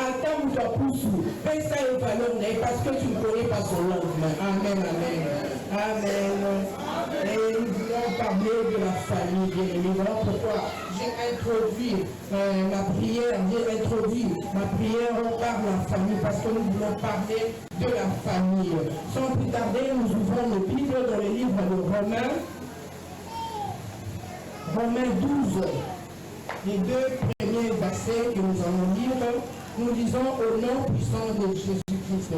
Attends, ou toi, pousse-ou. Paye ça et valeur, parce que tu ne connais pas son lendemain. Amen, amen. Amen. Et nous voulons parler de la famille, bien aimé. Voilà pourquoi j'ai introduit ma prière, par la famille, parce que nous voulons parler de la famille. Sans plus tarder, nous ouvrons nos Bibles dans le livre de Romains. Romains 12, les deux premiers versets que nous allons lire, nous lisons au nom puissant de Jésus-Christ.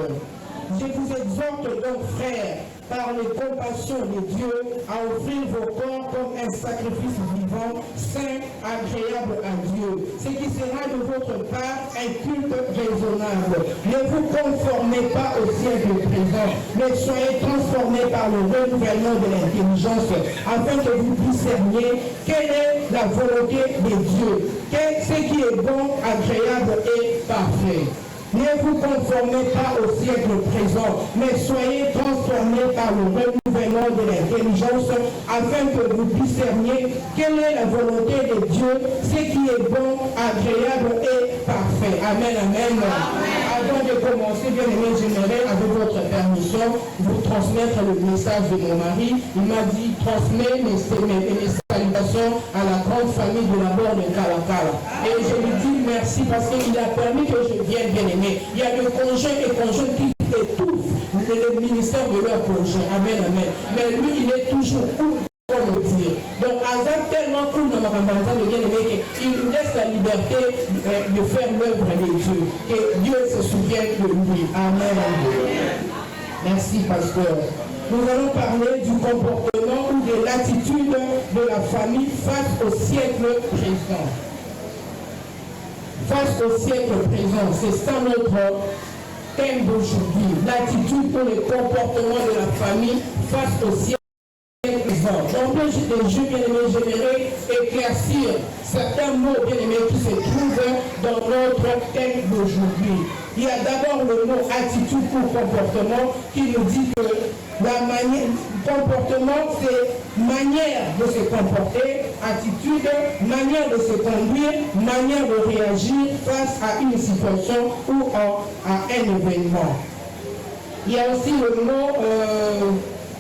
Je vous exhorte donc, frères, par les compassions de Dieu, à offrir vos corps comme un sacrifice vivant, saint, agréable à Dieu, ce qui sera de votre part un culte raisonnable. Ne vous conformez pas au siècle présent, mais soyez transformés par le renouvellement de l'intelligence, afin que vous discerniez quelle est la volonté de Dieu, ce qui est bon, agréable et parfait. Ne vous conformez pas au siècle présent, mais soyez transformés par le renouvellement de l'intelligence, afin que vous discerniez quelle est la volonté de Dieu, ce qui est bon, agréable et parfait. Amen, amen. Avant de commencer, bien aimé, j'aimerais, avec votre permission, vous transmettre le message de mon mari. Il m'a dit, transmets mes salutations à la grande famille de la bord de Kalakala. Et je lui dis merci parce qu'il a permis que je vienne, bien aimé. Il y a le conjoint et conjoint qui étouffent le ministère de leur conjoint. Amen, amen. Mais lui, il est toujours cool, comme le dire. Donc, Azam tellement cool dans ma campagne de bien aimé qu'il nous laisse la liberté de faire l'œuvre de Dieu. Que Dieu se souvienne de lui. Amen. Merci, pasteur. Nous allons parler du comportement ou de l'attitude de la famille face au siècle présent. Face au siècle présent, c'est ça notre thème d'aujourd'hui. L'attitude ou le comportement de la famille face au siècle présent. Donc, les jeux bien-aimés, j'aimerais éclaircir certains mots bien-aimés qui se trouvent dans notre thème d'aujourd'hui. Il y a d'abord le mot attitude ou comportement qui nous dit que la manière, comportement, c'est manière de se comporter, attitude, manière de se conduire, manière de réagir face à une situation ou à un événement. Il y a aussi le mot,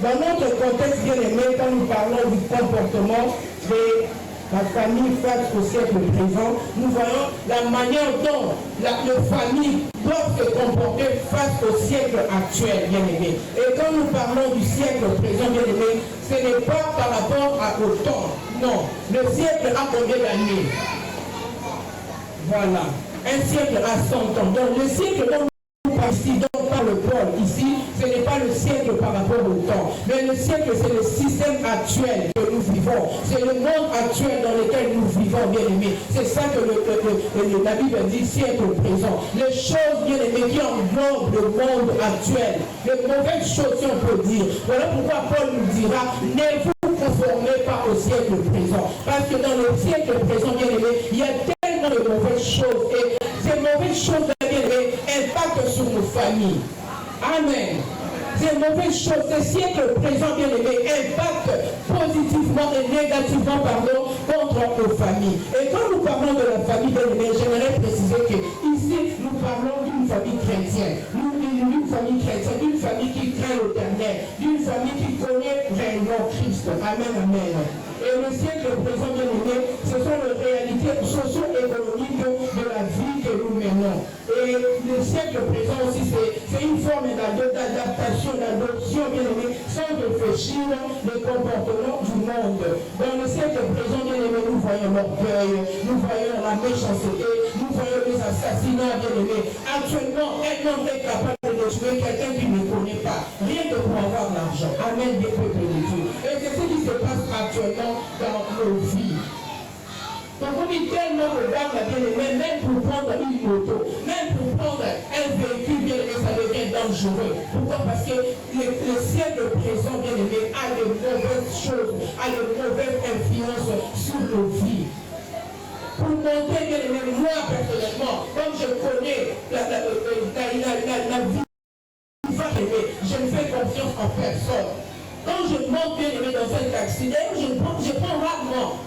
dans notre contexte bien aimé, quand nous parlons du comportement de la famille face au siècle présent, nous voyons la manière dont les familles doivent se comporter face au siècle actuel, bien aimé. Et quand nous parlons du siècle présent, bien aimé, ce n'est pas par rapport au temps. Non. Le siècle a combien d'années? Voilà. Un siècle a 100 ans. Donc le siècle dont nous parlons par le Paul ici, ce n'est pas le siècle par rapport au temps. Mais le siècle, c'est le système actuel que nous vivons. C'est le monde actuel dans lequel nous vivons, bien aimés. C'est ça que la Bible dit, siècle présent. Les choses, bien aimées, qui englobent le monde actuel. Les mauvaises choses, si on peut dire. Voilà pourquoi Paul nous dira, ne vous conformez pas au siècle présent. Parce que dans le siècle présent, bien aimé, il y a tellement de mauvaises choses. Et ces mauvaises choses, bien aimées, impactent sur nos familles. Amen. Ces mauvaises choses, ces siècles présents, bien aimés, impactent positivement et négativement, contre nos familles. Et quand nous parlons de la famille, bien aimés, j'aimerais préciser que ici, nous parlons d'une famille chrétienne. D'une famille chrétienne, d'une famille qui craint l'Éternel, d'une famille qui connaît réellement Christ. Amen, amen. Et le siècle présent, bien aimé, ce sont les réalités socio-économiques de la vie que nous menons. Et le siècle présent aussi, c'est une forme d'adaptation, d'adoption, bien aimé, sans réfléchir les comportements du monde. Dans le siècle présent, bien aimé, nous voyons l'orgueil, nous voyons la méchanceté, nous voyons les assassinats, bien aimé. Actuellement, un homme est capable de tuer quelqu'un qui ne connaît pas, rien que pour avoir l'argent. Amen, des peuples de Dieu. Et c'est ce qui se passe actuellement dans nos vies. Donc on dit tellement de dames, bien aimé, même pour prendre une moto, même pour prendre un véhicule, bien aimé, ça devient dangereux. Pourquoi? Parce que le siècle présent, bien aimé, a de mauvaises choses, a de mauvaises influences sur nos vies. Pour monter, bien aimé, moi personnellement, comme je connais la vie, je ne fais confiance en personne. Quand je monte, bien aimé, dans un taxi, d'ailleurs, je prends rarement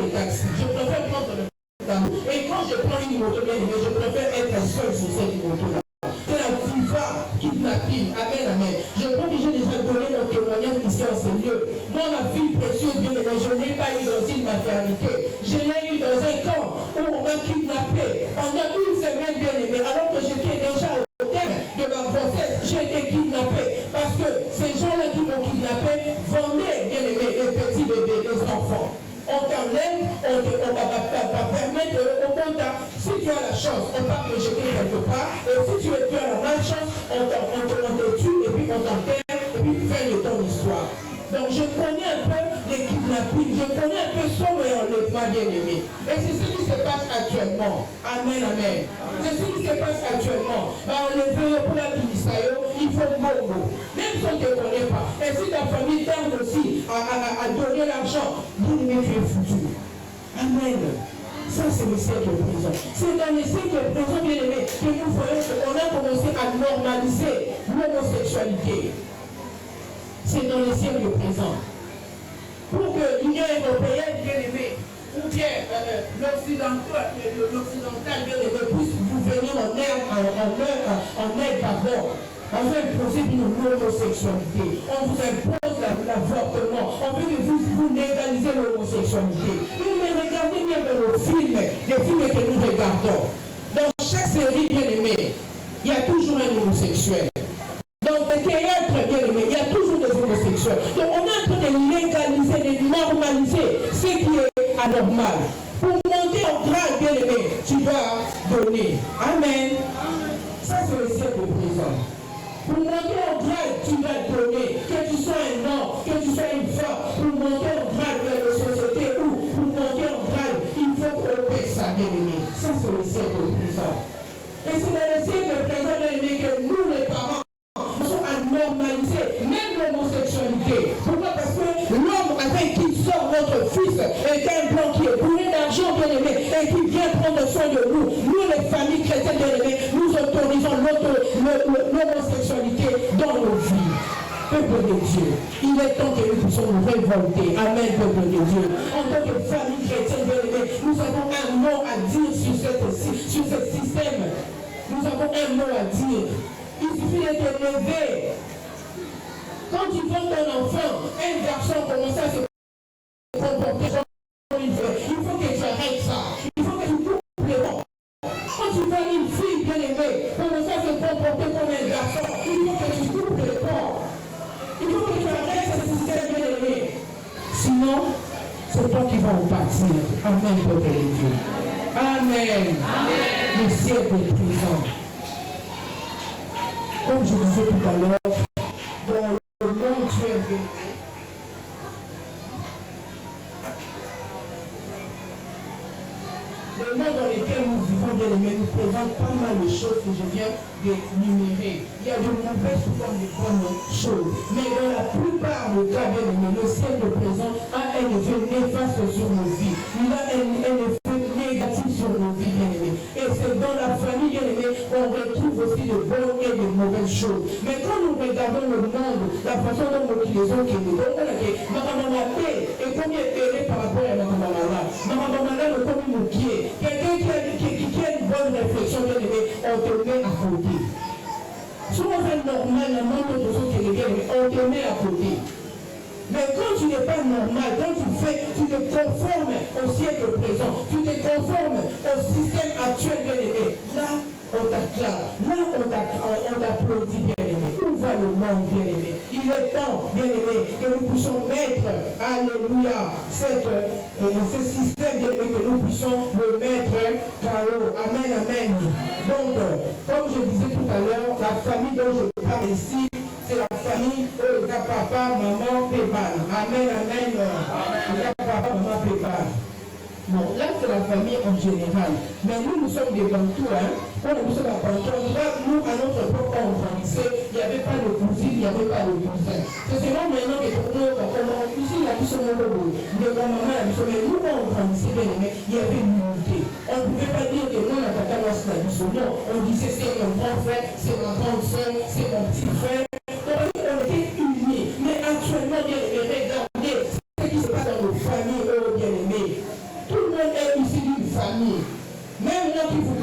les taxis. Je préfère prendre le taxi. Et quand je prends une moto, bien aimé, je préfère être seul sur cette moto-là. C'est la FIFA kidnapping. Amen, amen. Je crois que j'ai déjà donné mon témoignage ici en ce lieu. Moi, ma vie précieuse, bien aimé, je ne l'ai pas eu dans une maternité. Je l'ai eu dans un camp où on m'a kidnappé. Pendant une semaine, bien aimé, alors que j'étais déjà au terme de ma grossesse, j'ai été kidnappé. Parce que ces gens-là qui m'ont kidnappé vendaient, bien aimé, les petits bébés, les enfants. On t'enlève, on va permettre au contact. Si tu as la chance, on va te jeter quelque part. Et si tu as la malchance, on te tue et puis on t'enterre et puis fin de ton histoire. Donc je connais un peu les kidnappings, je connais un peu son et enlèvement bien aimé. Et c'est ce qui se passe actuellement. Amen, amen. C'est ce qui se passe actuellement. Enlever pour la Israël, il faut beaucoup. Même si on ne te connaît pas. Et si ta famille t'aide aussi à donner l'argent, bien aimé, tu es foutu. Amen. Ça, c'est le siècle présent. C'est dans le siècle présent, bien aimé, que nous voyons qu'on a commencé à normaliser l'homosexualité. C'est dans le siècle présent. Pour que l'Union européenne, bien aimée, ou bien l'occidental, bien aimé, puisse vous venir en aide, pardon, afin de poser une homosexualité. On vous impose l'avortement. On veut que vous légalisez l'homosexualité. Mais regardez bien dans nos films, les films que nous regardons. Dans chaque série, bien aimé, il y a toujours un homosexuel. Dans le théâtre, bien aimé, il y a toujours des homosexuels. Donc on est en train de légaliser, de normaliser ce qui est anormal. Pour monter en grade, bien aimé, tu dois donner. Amen. Ça, c'est le siècle présent. Pour monter en grade, tu dois donner. Que tu sois un homme, que tu sois une femme, pour monter en grade dans la société ou pour monter en grade, il faut qu'on paie ça, bien aimé. Ça, c'est le siècle présent. Et c'est dans le siècle présent, bien aimé, que nous, les parents, normaliser même l'homosexualité. Pourquoi? Parce que l'homme avec qui sort notre fils est un blanc qui est bourré d'argent, bien aimé, et qui vient prendre soin de nous. Nous, les familles chrétiennes, bien aimées, nous autorisons l'homosexualité dans nos vies. Peuple de Dieu, il est temps que nous puissions nous révolter. Amen, peuple de Dieu. En tant que famille chrétienne, bien aimée, nous avons un mot à dire sur ce système. Nous avons un mot à dire. Il suffit de te lever. Quand tu vois ton enfant, un garçon commence à se comporter comme il veut, il faut que tu arrêtes ça. Il faut que tu coupes les ponts. Quand tu vois une fille bien aimée commencer à se comporter comme un garçon, il faut que tu coupes les ponts. Il faut que tu arrêtes ce système bien aimé. Sinon, c'est toi qui vas en partir. Amen, peuple de Dieu. Amen. Amen. Le siècle est présent. Comme je disais tout à l'heure, dans le monde tu es venu. Le monde dans lequel nous vivons, bien aimé, nous présente pas mal de choses que je viens d'énumérer. Il y a de mauvaises comme de bonnes choses. Mais dans la plupart des cas, bien aimé, le siècle présent a un effet néfaste sur nos vies. Il a un effet négatif sur nos vies, bien aimé. Et c'est dans la famille, bien aimé, qu'on retrouve aussi de bonnes et de mauvaises choses. Mais quand nous regardons le monde, la façon dont nous utilisons, qui nous donne la maman et combien est par rapport à la maman le commis nos pieds. Quelqu'un qui a une bonne réflexion, bien aimé, on te met à côté. Si on fait normal, la main de choses qui est bien aimé, on te met à côté. Mais quand tu n'es pas normal, quand tu te conformes au siècle présent, tu te conformes au système actuel, bien aimé, là, on t'acclame, là, on t'applaudit, bien aimé. Où va le monde, bien aimé? Il est temps, bien aimé, que nous puissions mettre, alléluia, ce système, bien aimé, que nous puissions le mettre KO. Amen, amen. Donc, comme je disais tout à l'heure, la famille dont je parle ici, c'est la famille de papa, maman, pépan. Amen, amen. Papa, maman, pépan. Bon, là, c'est la famille en général. Mais nous sommes des bantous, hein. Quand nous sommes à Bantou, nous, à notre époque, quand on grandissait, il n'y avait pas de cousine, il n'y avait pas de cousin. C'est seulement maintenant que on ici, il y a plus de monde. Mais ma maman a dit, mais nous, quand on grandissait, bien aimé, il y avait une unité. On ne pouvait pas dire que moi, la tata, moi, c'est la mission. Non, on disait, c'est mon grand frère, c'est ma grande soeur, c'est mon petit frère. On était unis. Mais actuellement, bien aimé, regardez ce qui se passe dans nos familles, bien aimés. Tout le monde est issu d'une famille. Même moi qui vous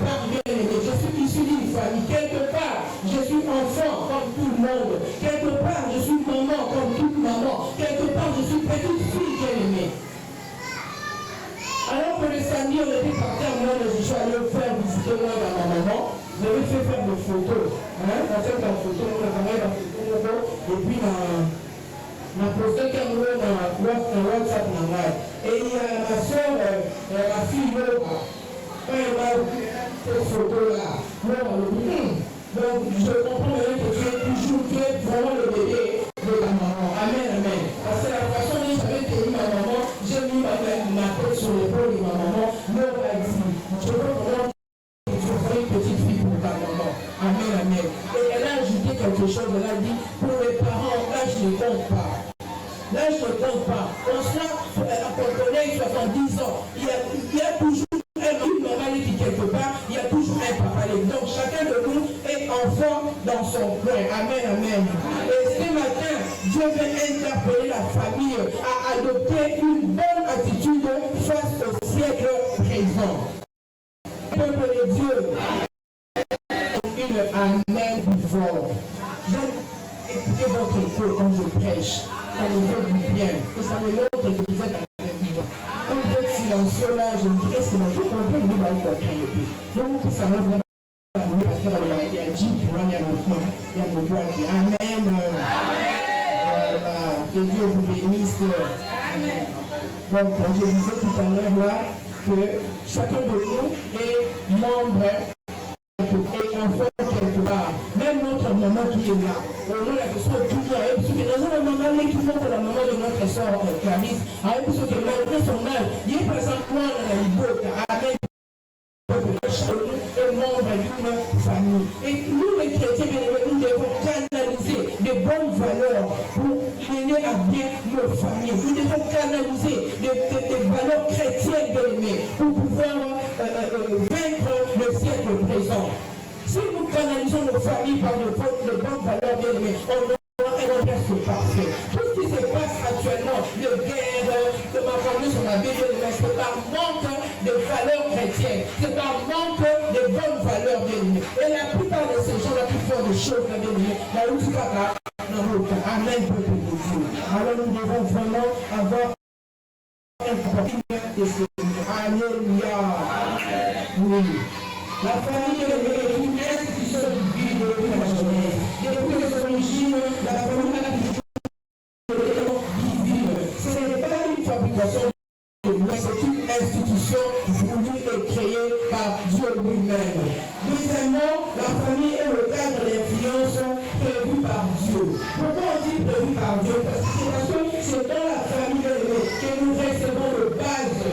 monde. Quelque part, je suis maman comme toute maman. Quelque part, je suis petite fille bien-aimée. Alors que le samedi, on était parti à moi, je suis allé faire visiter moi dans ma maman. J'avais fait faire des photos. On fait des photos, on a travaillé dans les photos. Et puis, on a posté qu'un mot dans WhatsApp. Et il y a ma soeur, ma fille, quand elle m'a vu cette photo-là, donc je comprends bien que tu es vraiment le bébé de ta maman. Amen, amen. Parce que la façon dont j'avais tenu ma maman, j'ai mis ma tête sur l'épaule de ma maman. L'homme a dit, je veux vraiment que tu sois une petite fille pour ta maman. Amen, amen. Et elle a ajouté quelque chose, elle a dit, pour les parents, là je ne compte pas. Là je ne compte pas. On sera, quand on a 70 ans, il y a toujours une maman qui quelque part, il y a toujours un papa. Donc chacun de nous est enfant dans son coin. Amen, amen. Et ce matin, Dieu veut interpeller la famille à adopter une bonne attitude face au siècle présent. Peuple de Dieu, une amen du fort. Écoutez votre cœur quand je prêche, ça me fait du bien. Et ça me montre que vous êtes avec moi. Quand vous êtes silencieux là, je me dis, est-ce que je comprends que vous allez comprendre? Donc ça me fait parce que il y a Jeep, il y a le bois qui amen. Voilà, que Dieu vous bénisse. Donc, je disais tout à l'heure là que chacun de nous est membre et enfant quelque part. Même notre maman qui est là. On a la question de tout le monde. Parce que dans la maman qui montre la maman de notre soeur Clarisse, avec ce que malgré son âge, il est présentement dans la liberté. Amen. Et membre d'une famille. Et nous, les chrétiens, nous devons canaliser de bonnes valeurs pour mener à bien nos familles. Nous devons canaliser des valeurs chrétiennes bien-aimées pour pouvoir vaincre le siècle présent. Si nous canalisons nos familles par de bonnes valeurs bien-aimées, on aura un reste parfait. Tout ce qui se passe actuellement, de guerre, de ma famille sur la Bible, c'est par manque de valeurs chrétiennes, c'est par manque de bonnes valeurs bien-aimées. Et la plupart de ces gens-là qui font des choses bien-aimées, la route pas dans notre amen, peuple de Dieu. Alors nous devons vraiment avoir un comportement de ce Alléluia. Oui. La famille est une institution de vie de la jeunesse. Depuis les origines, la famille a divine. Ce n'est pas une fabrication de loi, c'est une institution voulue et créée par Dieu lui-même. Deuxièmement, la famille est le cadre d'influence prévu par Dieu. Pourquoi on dit prévu par Dieu? Parce que c'est dans la famille que nous recevons le base.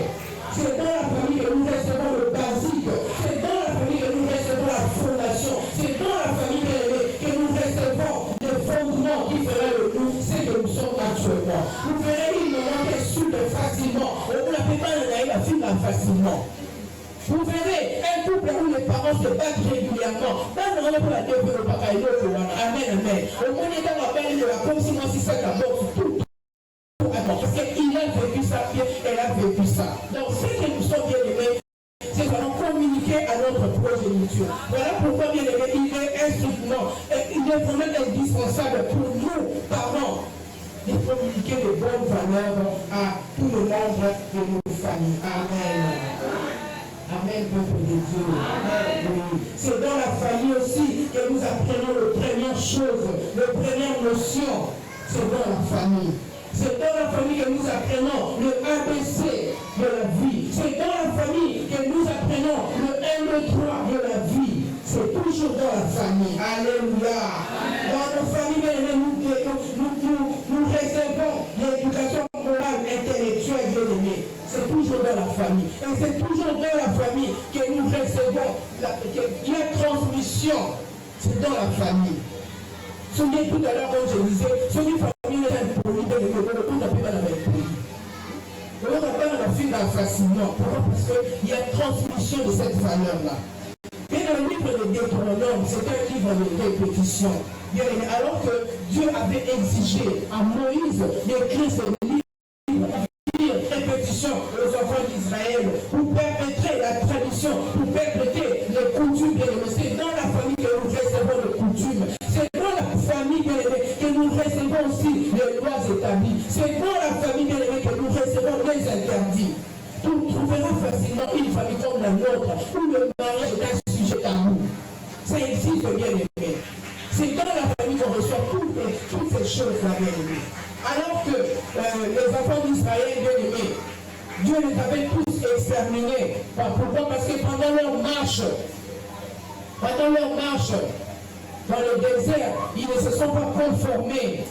C'est dans la famille que nous recevons le basique. C'est dans la famille que nous recevons la fondation. C'est dans la famille que nous recevons le fondement qui fera de nous ce que nous sommes actuellement. Vous verrez une maman qui est souple facilement. On ne la fait pas la fille facilement. Vous verrez un couple où les parents se battent régulièrement. Dans le pour la développer, amen, amen. Au moins, il y a la belle de la comme si moi, si ça d'abord, tout. Parce qu'il a vécu ça, elle a vécu ça. Donc, ce que nous sommes bien aimés, c'est vraiment communiquer à notre progéniture. Voilà pourquoi bien aimé, il est instrument, il est vraiment indispensable pour nous, parents, de communiquer de bonnes valeurs à tous les membres de nos familles. Amen. Amen, peuple de Dieu. Oui. C'est dans la famille aussi que nous apprenons les premières choses, les premières notions. C'est dans la famille. C'est dans la famille que nous apprenons le ABC de la vie. C'est dans la famille que nous apprenons le 1, le 3 de la vie. C'est toujours dans la famille. Alléluia. Dans nos familles, nous réservons l'éducation morale, intellectuelle, bien-aimée. C'est toujours dans la famille. Et c'est toujours dans la famille que nous recevons la transmission. C'est dans la famille. Souvenez tout à l'heure quand je disais, c'est une famille qui est impolie, de l'école, tout à fait dans la même pays. On n'a pas la fille facilement. Pourquoi? Parce qu'il y a transmission de cette valeur-là. Et dans le livre de Deutéronome, c'est un livre de répétition. Alors que Dieu avait exigé à Moïse d'écrire ce livre, répétition aux enfants d'Israël, pour perpétrer la tradition, pour perpétrer les coutumes. C'est dans la famille que nous recevons les coutumes. C'est dans la famille que bien-aimés. C'est dans la famille qu'on reçoit toutes ces choses-là, bien-aimés. Alors que les enfants d'Israël, bien-aimés, Dieu les avait tous exterminés. Pourquoi? Parce que pendant leur marche dans le désert, ils ne se sont pas conformés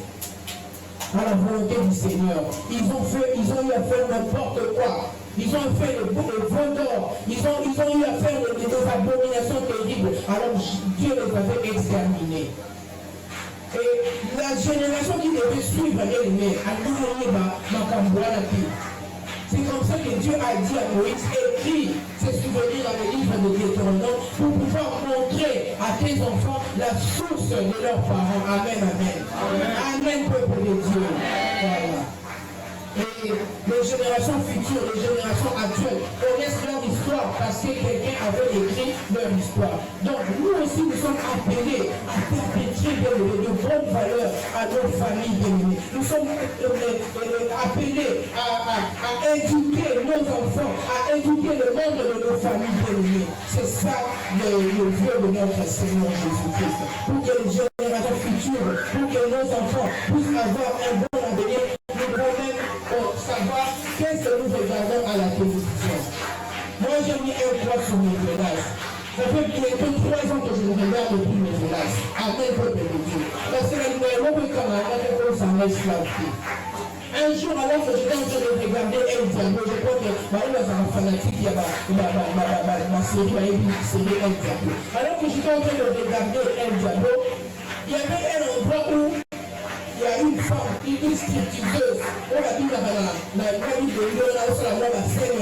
à la volonté du Seigneur. Ils ont eu à faire n'importe quoi. Ils ont fait le veau d'or. Ils ont eu à faire des abominations terribles. Alors Dieu les avait exterminés. Et la génération qui devait suivre, c'est comme ça que Dieu a dit à Moïse, écris ces souvenirs dans le livre de Deutéronome pour pouvoir montrer à tes enfants la source de leurs parents. Amen, amen. Amen, peuple de Dieu. Voilà. Et les générations futures, les générations actuelles connaissent leur histoire parce que quelqu'un avait écrit leur histoire. Donc nous aussi nous sommes appelés à perpétuer de bonnes valeurs à nos familles bien-aimées. Nous sommes appelés à éduquer nos enfants, à éduquer le monde de nos familles bien-aimées. C'est ça le vœu de notre Seigneur Jésus-Christ. Pour que les générations futures, pour que nos enfants puissent avoir un bon avenir, nous devons même savoir qu'est-ce que nous regardons à la télévision. Moi, j'ai mis un poids sur mes villages. Ça fait bientôt 3 ans que je ne regarde plus mes villages. Amen, peuple de Dieu. Parce que le numéro que comme ça m'esclave. Un jour, alors que j'étais en train de regarder El Diablo, je crois que dans un fanatique, il y a ma série, une série El Diablo. Alors que j'étais en train de regarder El Diablo, il y avait un endroit où il y a une femme, une stripteaseuse, on l'a dit la scène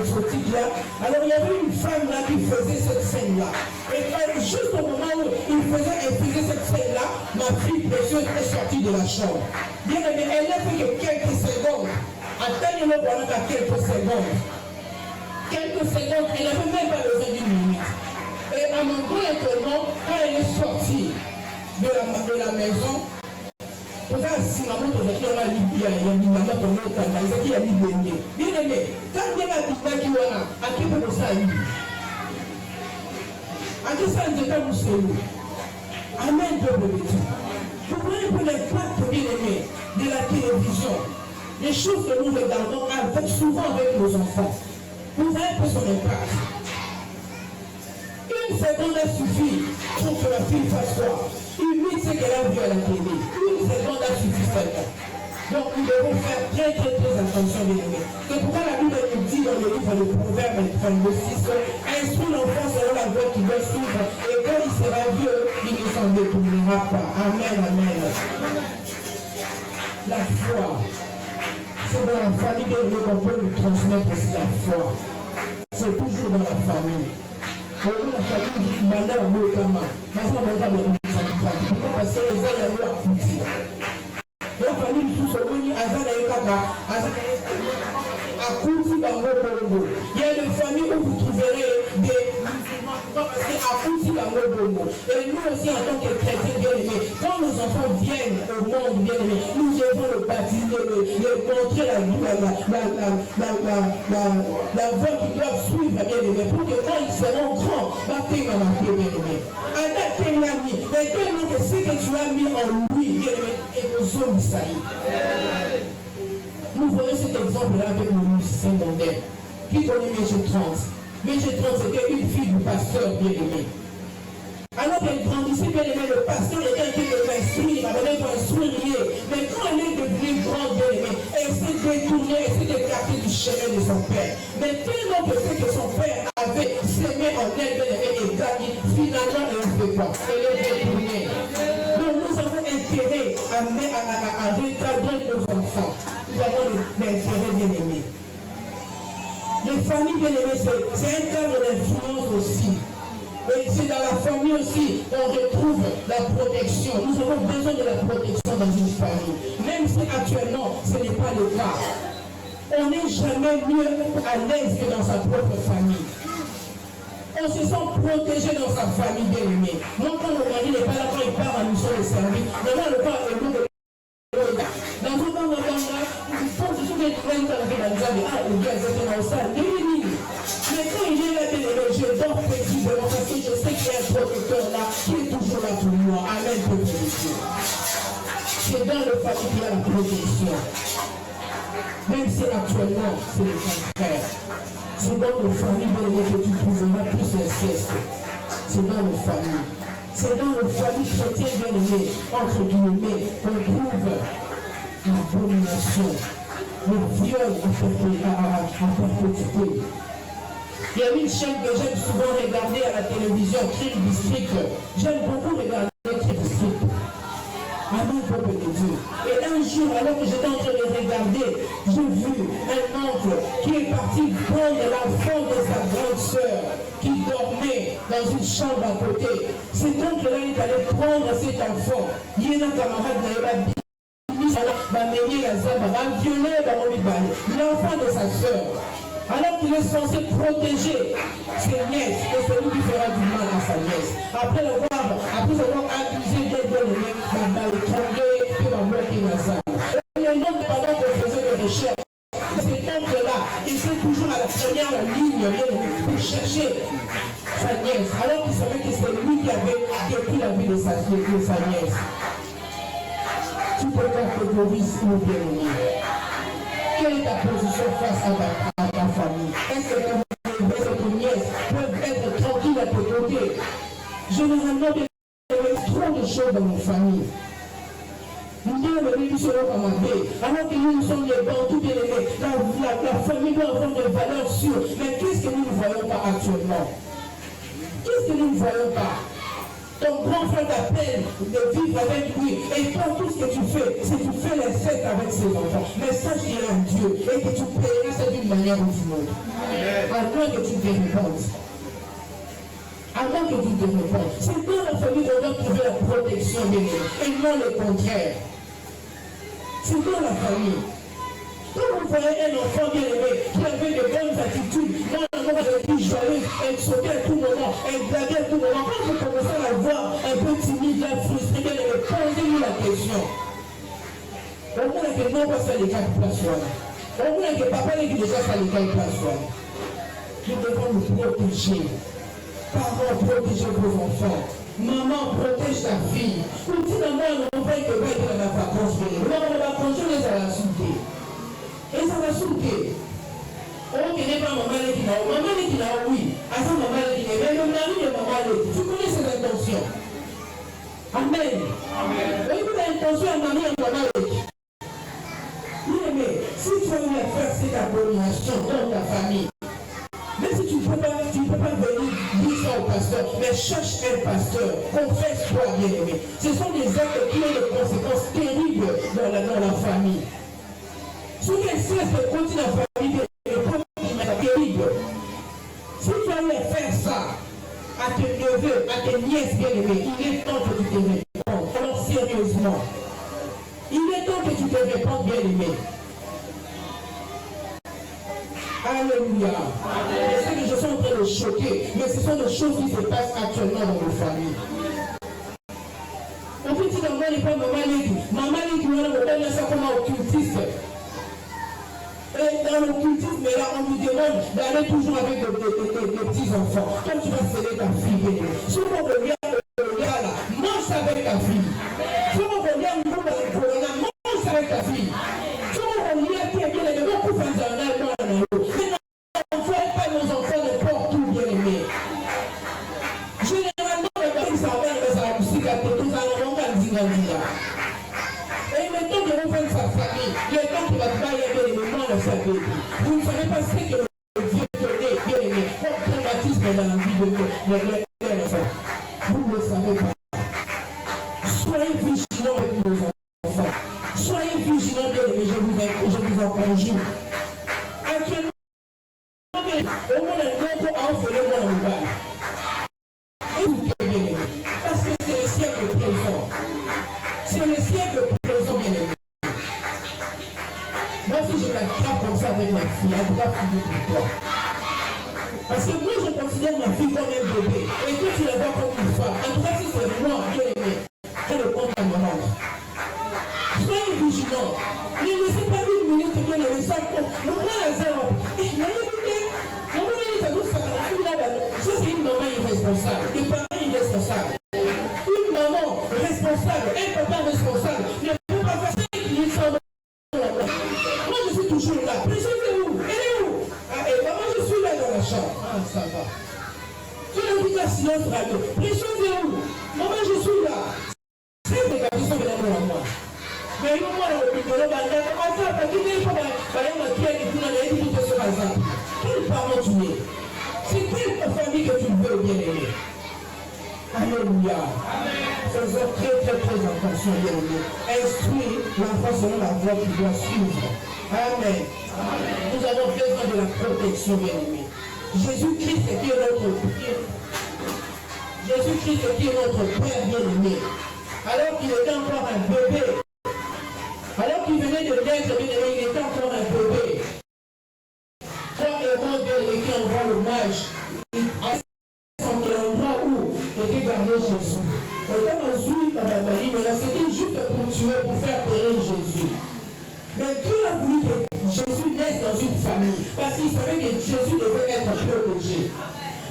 exotique là. Alors il y avait une femme là qui faisait cette scène là. Et juste au moment où il faisait infuser cette scène là, ma fille précieuse est sortie de la chambre. Bien aimé, elle n'a fait que quelques secondes. Atteignez-le pendant quelques secondes. Quelques secondes, elle n'avait même pas besoin d'une minute. Et à mon grand étonnement, quand elle est sortie de la maison, bien aimé, quand bien la pista qui wana, à qui peut ça y à qui ça nous est où? Amen, peuple de Dieu. Vous voyez pour l'impact, bien aimé, de la télévision, les choses que nous regardons avec, souvent avec nos enfants. Vous voyez pour son impact. Une seconde a suffi pour que la fille fasse quoi? Imite ce qu'elle a vu à la télé. Une seconde a suffi seulement. Donc nous devons faire très attention, bien aimés. C'est pourquoi la Bible nous dit dans le livre de Proverbes 26, instruis l'enfant selon la voie qu'il doit suivre, et quand il sera vieux, il ne s'en détournera pas. Amen, amen. La foi. C'est dans la famille qu'on peut nous transmettre aussi la foi. C'est toujours dans la famille. La famille maintenant au Kama. Maintenant, on va le parce que les gens ont à foutre. La famille tout ce monde, Azana et Kama, à Kouti Bango Bongo. Il y a une famille où vous trouverez des musulmans, parce qu'à Kouti Bango Bongo. Et nous aussi, en tant que chrétiens bien-aimés, quand nos enfants viennent au monde bien-aimés, nous devons le baptiser, les montrer la voie qu'ils doivent suivre bien-aimés, pour que quand ils seront grands, baptême à la paix bien-aimés. Mais tellement que ce que tu as mis en lui, bien-aimé, et nos hommes, ça y est. Nous voyons cet exemple-là avec nos musiciens mondains. Qui connaît MG30? MG30, c'était une fille du pasteur bien-aimé. Alors qu'elle grandissait bien-aimé, le pasteur était en train de l'instruire, il avait instruire. Mais quand elle est devenue grande bien-aimé, elle s'est détournée, elle s'est écartée du chemin de son père. Mais tellement que ce que son père avait sémé en elle bien-aimé et gagné, finalement elle ne fait pas. Elle est détournée. Donc nous avons intérêt à recadrer nos enfants. Nous avons l'intérêt bien-aimé. Les familles bien-aimées, c'est un cadre d'influence aussi. Et c'est dans la famille aussi qu'on retrouve la protection. Nous avons besoin de la protection dans une famille. Même si actuellement ce n'est pas le cas. On n'est jamais mieux à l'aise que dans sa propre famille. On se sent protégé dans sa famille bien-aimée. Moi, quand mon mari n'est pas là, quand il part en mission de service, maintenant le corps est lourd de dans un moment, il faut que je prenne dans le gars, exactement ça. Mais quand il est là, je dors précisément parce que je sais qu'il y a un protocole. protecteur-là qui est toujours là pour moi. Amen, peuple de Dieu. C'est dans le famille qu'il y a la protection. Même si actuellement, c'est le contraire. C'est dans nos familles que tu trouveras plus l'inceste. C'est dans nos familles. C'est dans nos familles chrétiennes bien-aimées, entre guillemets, qu'on trouve l'abomination, le viol à perpétuité. Il y a une chaîne que j'aime souvent regarder à la télévision, Crime District. J'aime beaucoup regarder Crime District. Amen, peuple de Dieu. Et un jour, alors que j'étais en train de regarder, j'ai vu un oncle qui est parti prendre l'enfant de sa grande sœur qui dormait dans une chambre à côté. Cet oncle-là est allé prendre cet enfant. Il y a un camarade qui va mener la zamba, va violer l'enfant de sa sœur. Alors qu'il est censé protéger ses nièces, et c'est lui qui fera du mal à sa nièce. Après avoir abusé d'elle, il va l'étrangler, puis va bloquer la zamba. Et le nom de pendant qu'on faisait des recherches, cet oncle-là, il était toujours à la première ligne pour chercher sa nièce, alors qu'il savait que c'est lui qui avait détruit la vie de sa nièce. Tu peux catégoriser ou bien aimé. Quelle est ta position face à ta famille? Est-ce que ta nièce peuvent être tranquilles à tes côtés? Généralement, il y a trop de choses dans nos familles. Nous disons alors que nous sommes les bons, bien aimés, la famille doit avoir des valeurs sûres. Mais qu'est-ce que nous ne voyons pas actuellement? Qu'est-ce que nous ne voyons pas? Ton grand frère t'appelle de vivre avec lui. Et toi, tout ce que tu fais, c'est que tu fais les fêtes avec ses enfants. Mais sache qu'il y a un Dieu et que tu paieras ça d'une manière ou d'une autre. À moins que tu te répondes. À moins que tu te répondes. C'est dans la famille qu'on doit trouver la protection de Dieu et non le contraire. C'est dans la famille. Quand vous voyez un enfant bien aimé qui avait de bonnes attitudes, elle était plus joyeuse, elle sautait à tout moment, elle blaguait à tout moment. Quand vous commencez à la voir un peu timide, là, frustrée, bien aimé, posez-lui la question. Au moins que non pas faire les cas de place. Au moins que papa n'est déjà fait les cas de place. Nous devons nous protéger. Parents, protégez vos enfants. Maman, protège ta fille. Vous dites à moi, on va être dans la vacance. On va congeler à la souder. Et ça va souder. On ne connaît pas maman qui n'a pas. Maman qui n'a oui. À ça, maman qui n'a pas. Mais le mari de maman, tu connais ses intentions. Amen. Et vous avez l'intention à maman et maman. Bien aimé, si tu veux faire cette abomination dans ta famille, même si tu ne peux pas venir dire ça au pasteur, mais cherche un pasteur, confesse-toi, bien aimé. Ce sont des actes qui ont des conséquences terribles dans la famille. Si quelqu'un se continue dans la famille, c'est terrible. Si tu allais faire ça à tes neveux, à tes nièces, bien aimés, il est temps que tu te répondes. Alors sérieusement, il est temps que tu te répondes, bien aimé. Alléluia. Je sais que je suis en train de choquer, mais ce sont des choses qui se passent actuellement dans nos familles. On peut dire que maman n'est pas maman Légui. Maman Légui, on a ça comme un occultiste. Et dans l'occultisme, là, on nous demande d'aller toujours avec des petits-enfants. Comme tu vas sceller ta fille, si on regarde le gars là, mange avec ta fille. Si on regarde le corona, mange avec ta fille. Si on regarde qui est bien aimé, on peut faire un alcool. Et maintenant que vous faites sa famille, le temps qu'il va travailler avec les moments de sa vie, vous ne savez pas ce que le Dieu connaît, bien aimé, comme traumatisme dans la vie de l'enfant. Vous ne le savez pas. Soyez vigilants avec nos enfants. Soyez vigilants, bien aimé, je vous en conjure. Actuellement, au moins un gros a offert le monde en bas. Et vous bien aimé, parce que c'est le siècle présent. C'est le siècle présent, bien aimé. Moi, si je m'attrape comme ça avec ma fille, elle doit prier pour toi. Parce que moi, je considère ma fille comme un bébé. Et toi, tu la vois comme une femme. En tout cas, si c'est moi, bien aimé, j'ai le compte à me rendre. Soyez vigilants. Ne laissez pas une minute, bien aimé, ça compte. Non, là, la zéro. Et je l'ai écouté. Maman, elle est à nous, ça c'est une maman irresponsable. Des parents irresponsables. Précieuse est où? Maman, je suis là. C'est des garçons de l'amour à moi. Mais nous, moi, le plus de l'homme, quel parent tu es? C'est quelle famille que tu veux, bien-aimé? Alléluia. Faisons très attention, bien-aimé. Instruis l'enfant selon la voie qu'il doit suivre. Amen. Nous avons besoin de la protection, bien-aimé. Jésus-Christ qui est notre Père. Jésus-Christ qui est notre Père bien-aimé. Alors qu'il était encore un bébé. Alors qu'il venait de naître, bien-aimé, il était encore un bébé. Quand Héron bien-aimé qui envoie l'hommage, son endroit où était gardé Jésus. C'était juste pour tuer, pour faire périr Jésus. Mais Dieu a voulu que Jésus naisse dans une famille, parce qu'il savait que Jésus devait être protégé.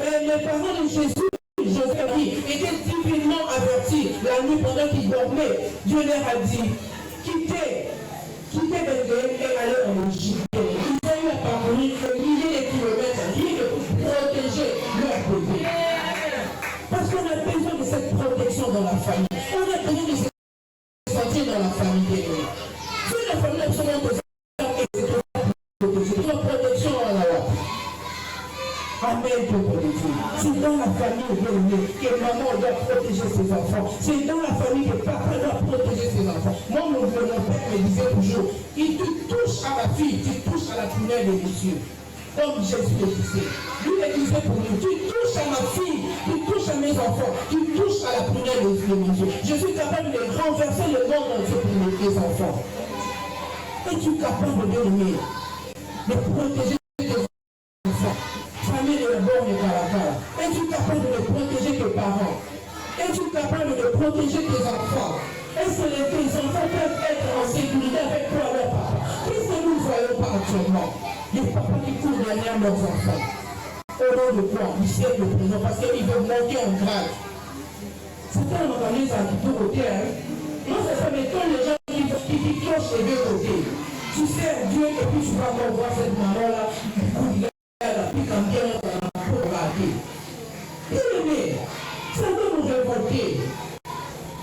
Les parents de Jésus, Joseph, étaient divinement avertis la nuit pendant qu'ils dormaient. Dieu leur a dit, quittez Bethléem et allez en Égypte. Ils ont eu à parcourir des milliers de kilomètres, rien que pour protéger leur bébé. Parce qu'on a besoin de cette protection dans la famille. On a besoin de se sentir dans la famille. Si la famille absolument besoin de protection en la loi. Amen, c'est dans la famille que maman doit protéger ses enfants. C'est dans la famille que papa doit protéger ses enfants. Moi, mon père me disait toujours, il te touche à ma fille, tu touches à la prunelle des messieurs. Comme Jésus le disait. Lui le disait pour nous, tu touches à ma fille, tu touches à mes enfants, tu touches à la prunelle des messieurs. Je suis capable de renverser le monde entier pour mes enfants. Es-tu capable de l'aimer, de protéger tes enfants? Famille de la borne et Caracara. Es-tu capable de protéger tes parents? Es-tu capable de protéger tes enfants? Est-ce que tes enfants peuvent être en sécurité avec toi, leur papa? Qu'est-ce que nous ne voyons pas actuellement? Les papas qui courent derrière leurs enfants. Au nom de quoi? Du siècle présent, parce qu'ils veulent monter en grade. Certains ont entendu ça qui tourne au terre. Non, c'est ça, mais quand les gens qui clochent les deux côtés, tu sers Dieu et puis tu vas encore voir cette maman-là, puis quand bien on va rater. Bien-aimé, ça doit nous révolter.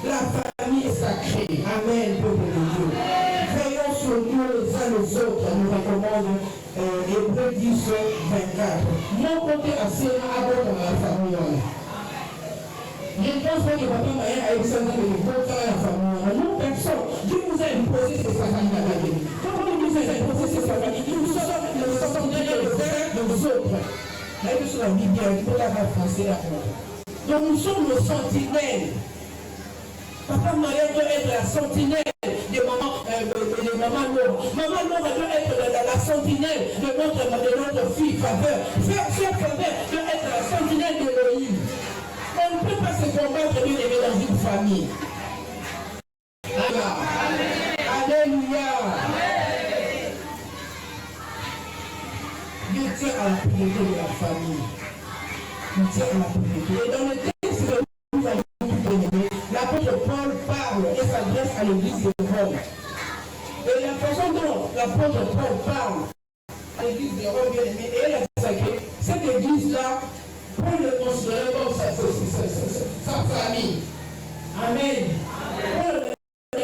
La famille est sacrée. Amen, peuple de Dieu. Veillons sur nous les uns les autres, nous recommande Hébreux 10, 24. Mon côté à cela, avant dans la famille. Je ne pense pas que papa Maïa a exercé le bon temps à la famille. Non, personne. Dieu nous a imposé ces familles à la vie. Comment il nous a imposé ces familles? Nous sommes les frères de nous autres. Là, nous sommes la Bible, il faut la français là. Donc nous sommes nos sentinelles. Papa Maïa doit être la sentinelle de maman Laura. Maman Laura doit être la sentinelle de notre fille Faveur. Frère Faveur doit être la sentinelle de Elohim. On ne peut pas se combattre bien aimé dans une famille. Alléluia. Dieu tient à la priorité de la famille. Il tient à la priorité. Et dans le texte que nous avons tout aimé, l'apôtre Paul parle et s'adresse à l'église de Rome. Et la façon dont l'apôtre Paul parle à l'église de Rome, bien aimé, et elle a sacré, cette église-là, Paul le considérait comme sa famille. Amen. Paul le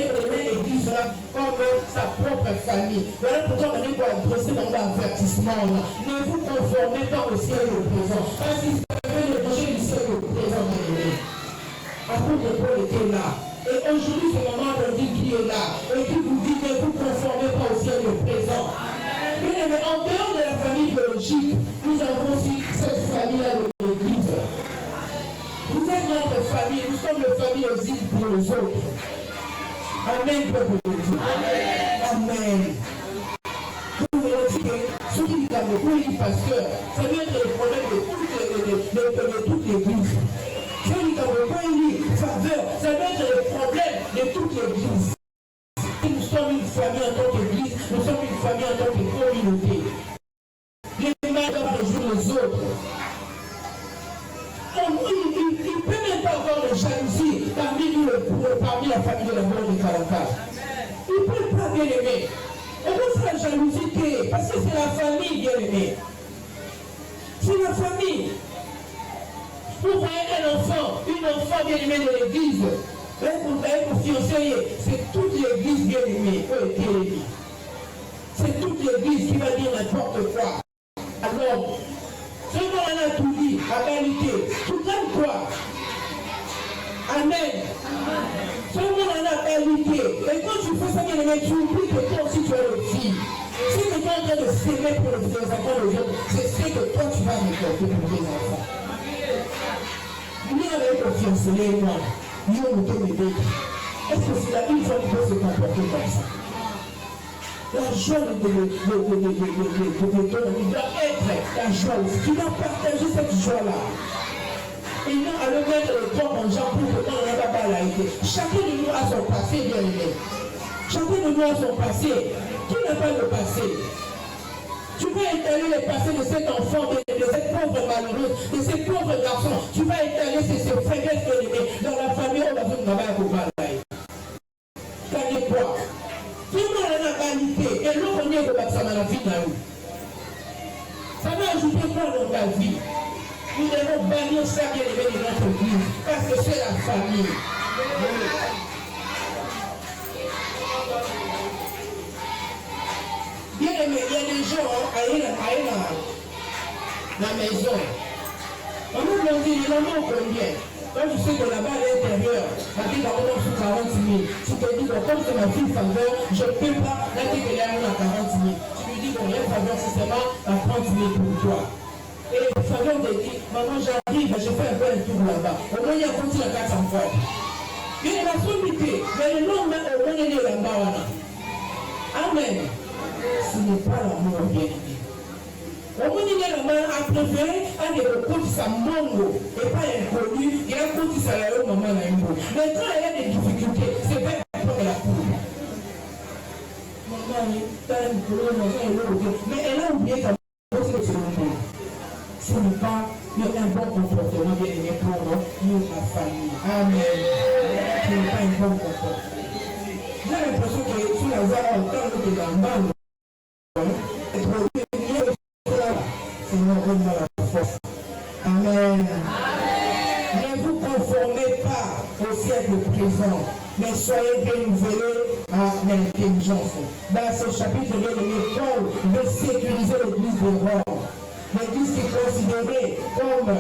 l'église-là comme sa propre famille. Voilà pourquoi on est pour adresser dans l'avertissement. Ne vous conformez pas au ciel au présent. Parce qu'il savait le danger du ciel au présent. Apôtre Paul était là. Et aujourd'hui, ce moment, on dit qui est là. Et qui vous dit ne vous conformez pas au ciel au présent. Mais en dehors de la famille biologique, nous avons aussi cette famille-là de l'église. Vous êtes notre famille, nous sommes une famille aussi pour les autres. Amen, peuple de Dieu. Amen. Vous voyez que ceux qui disent le pasteur, ça doit être le problème de toute l'église. Ceux qui disent le faveur, ça doit être le problème de toute l'église. Nous sommes une famille en tant qu'église, nous sommes une famille en tant que communauté. Les mains doivent rejoindre les autres. Il ne peut même pas avoir de jalousie parmi la famille de la mort de Caracara. Il ne peut pas bien aimer. On peut faire la jalousie parce que c'est la famille bien aimée. C'est la famille. Vous voyez un enfant bien-aimé de l'église, pour fiancé, c'est toute l'église bien-aimée qui a été élue. C'est toute l'église qui va dire n'importe quoi. Alors, ce qu'on a tout dit, à vérité, tout comme quoi. Amen. Ce monde en a vérité. Et quand tu fais ça, bien-aimé, tu oublies que toi aussi tu es le fils. Si tu es en train de s'aimer pour les enfants des autres, c'est ce que toi tu vas récolter pour tes enfants. Ni avec le fiancé, et moi, ni au mouton de bébé. Est-ce que c'est la une fois qu'il peut se comporter comme ça? La joie de doit être la joie aussi. Tu dois partager cette joie-là. Et non à le mettre le corps en gens pour que quand on n'a pas la été. Chacun de nous a son passé, bien aimé. Chacun de nous a son passé. Qui n'a pas le passé? Tu vas étaler le passé de cet enfant, de cette pauvre malheureuse, de ces pauvres garçons. Tu vas étaler ces faiblesses dans la famille où on va faire une travail pour malade. Gagnez quoi? Tout le monde a la qualité. Et l'autre, on est de ça dans la vie d'un nous. Ça va ajouter quoi dans ta vie? Nous devons bannir ça bien aimé de notre église. Parce que c'est la famille. Bien aimé, il y a des gens à la maison. On nous dit, il en manque combien? Quand je sais que là-bas à l'intérieur, on dit qu'on a sous 40 000. Tu te dis, bon, comme c'est ma fille faveur, je ne peux pas la dire qu'elle est à 40 000. Tu lui dis, bon, il y a une faveur, c'est seulement à 30 000 pour toi. Et le faveur te dit, maman, j'arrive, je fais un peu un tour là-bas. Au moins, il y a un petit à 400 fois. Il va s'obliger, mais le nom, au moins, il est là-bas. Amen. Ce n'est pas l'amour bien-aimé. Au moins, il y a l'amour à préférer à des recours qui sont mongo et pas inconnus. Il y a un coup qui s'est allé au moment d'un mot. Mais quand il y a des difficultés, c'est bien pour la poule. Maman, mais elle a oublié qu'elle a posé le second. Ce n'est pas un bon comportement bien aimé pour nous, la famille. Amen. Ce n'est pas un bon comportement. J'ai l'impression que sous la voie, on parle de la main. Amen. Ne vous conformez pas au siècle présent, mais soyez renouvelés à l'intelligence. Dans ce chapitre, Paul veut sécuriser l'église de Rome. L'église qui est considérée comme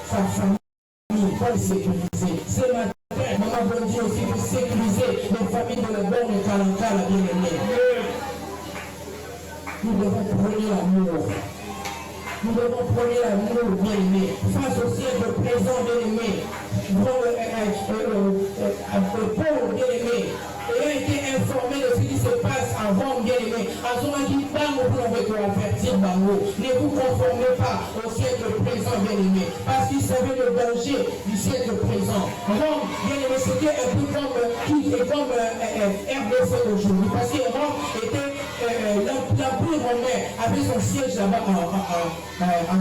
sa famille, pas sécuriser. Ce matin, maman bon Dieu aussi pour sécuriser les familles de la bonne et Kalanka, la bien-aimée. Nous devons prôner l'amour. Nous devons prôner l'amour, bien-aimé. Face au siècle présent, bien-aimé. Paul, bien-aimé, ayant été informé de ce qui se passe en Rome, bien-aimé. En ce moment, il parle pour nous avertir Bango. Ne vous conformez pas au siècle présent, bien-aimé. Parce qu'il savait le danger du siècle présent. Rome, bien-aimé, c'était un peu comme RDC aujourd'hui. Parce que Rome était l'Empire romain avait son siège là-bas en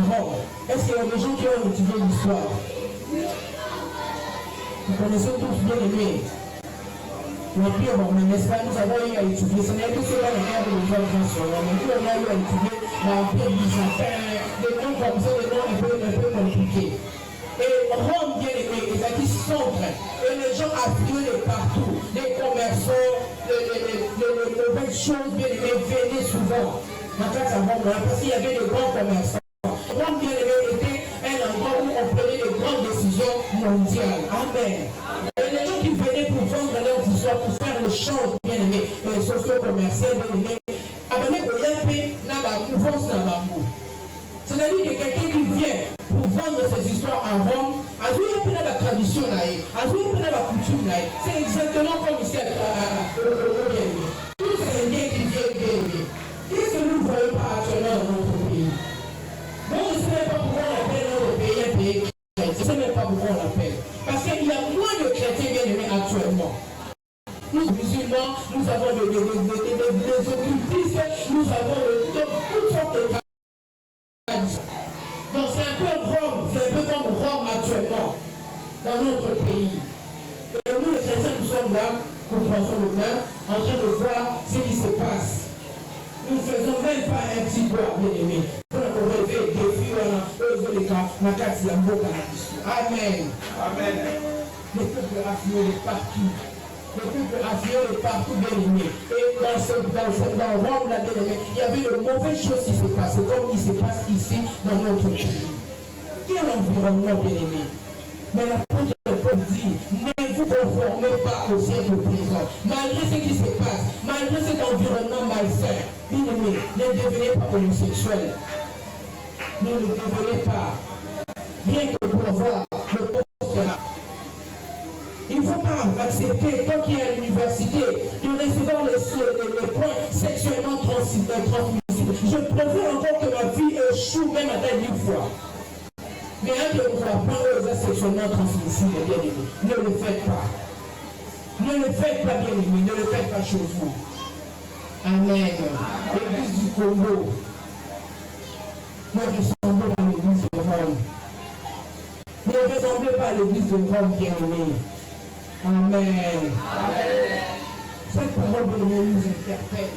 Rome. Est-ce qu'il y a des gens qui ont étudié l'histoire? Nous connaissons tous bien aimé l'Empire romain, n'est-ce pas? Nous avons eu à étudier. Ce n'est que cela la guerre de l'Empire mais nous on a eu à étudier l'Empire byzantin, des noms comme ça, des noms un peu compliqués. Et Rome, bien aimé, est à qui sombre. Et les gens affluaient de partout. Les commerçants, les mauvaises choses, bien aimé, venaient souvent. Parce qu'il y avait de grands commerçants. Rome, bien aimé, était un endroit où on prenait de grandes décisions mondiales. Amen. Et les gens qui venaient pour vendre leurs histoires, pour faire le change, bien aimé, socio-commercial, bien aimé, abonné au YP, n'a pas mouvance dans l'amour. C'est-à-dire que quelqu'un qui vient pour vendre ses histoires en Rome, a joué un peu dans la tradition, a joué un peu dans la coutume. C'est exactement comme ici au bien. Tous ces liens qui viennent. Qu'est-ce que nous ne voyons pas actuellement dans notre pays? Moi, je ne sais même pas pourquoi on appelle notre pays un pays chrétien. Je ne sais même pas pourquoi on l'appelle. Parce qu'il y a moins de chrétiens bien aimés actuellement. Nous, musulmans, nous avons des occultistes, nous avons toutes sortes de traditions. Donc c'est un peu Rome, c'est un peu comme Rome actuellement, dans notre pays. Et nous, les chrétiens, nous sommes là, nous pensons le même, en train de voir ce qui se passe. Nous ne faisons même pas un petit doigt, bien aimé. Pour rêver des défis, on Amen. Amen. Les peuples affluent de partout. Les peuples affluent de partout, bien aimé. Et dans Rome, là, bien aimé, il y avait de mauvaises choses qui se passaient, comme il se passe ici dans notre pays. Quel environnement, bien aimé. Mais la l'apôtre Paul dit, ne vous conformez pas au siècle présent. Malgré ce qui se passe, malgré cet environnement malsain, bien aimé, ne devenez pas homosexuel. Ne le devenez pas. Rien que pour avoir le poste là. Il ne faut pas accepter, tant qu'il y a à l'université, de recevoir les points sexuellement transmissibles. Je préfère encore que ma fille échoue même à telle 10 fois. Mais un de vos apprendre aux sexuellement transmissibles, bien aimé, ne le faites pas. Ne le faites pas, bien aimé, ne le faites pas chez vous. Amen. L'église du Congo. Nous ressemblons à l'église de Rome. Ne ressemblez pas à l'église de Rome, bien aimé. Amen. Cette parole, bien aimé, nous interpelle.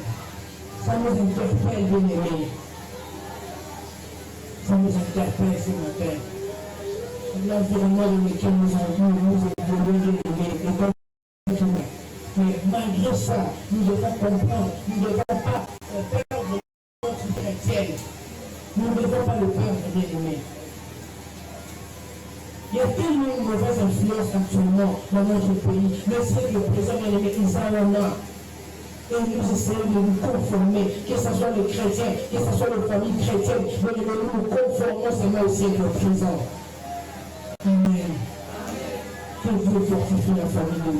Ça nous interpelle, bien aimé. Ça nous interpelle ce matin. L'environnement dans lequel nous évoluons, mais malgré ça, nous devons comprendre, nous ne devons pas perdre notre chrétienne. Nous ne devons pas le perdre, bien aimé. Il y a tellement de mauvaises influences actuellement dans notre pays. Le siècle présent, bien aimé, ils en ont. Et nous essayons de nous conformer, que ce soit les chrétiens, que ce soit les familles chrétiennes, mais nous nous conformons seulement au siècle présent. Amen. Que Dieu fortifie la famille de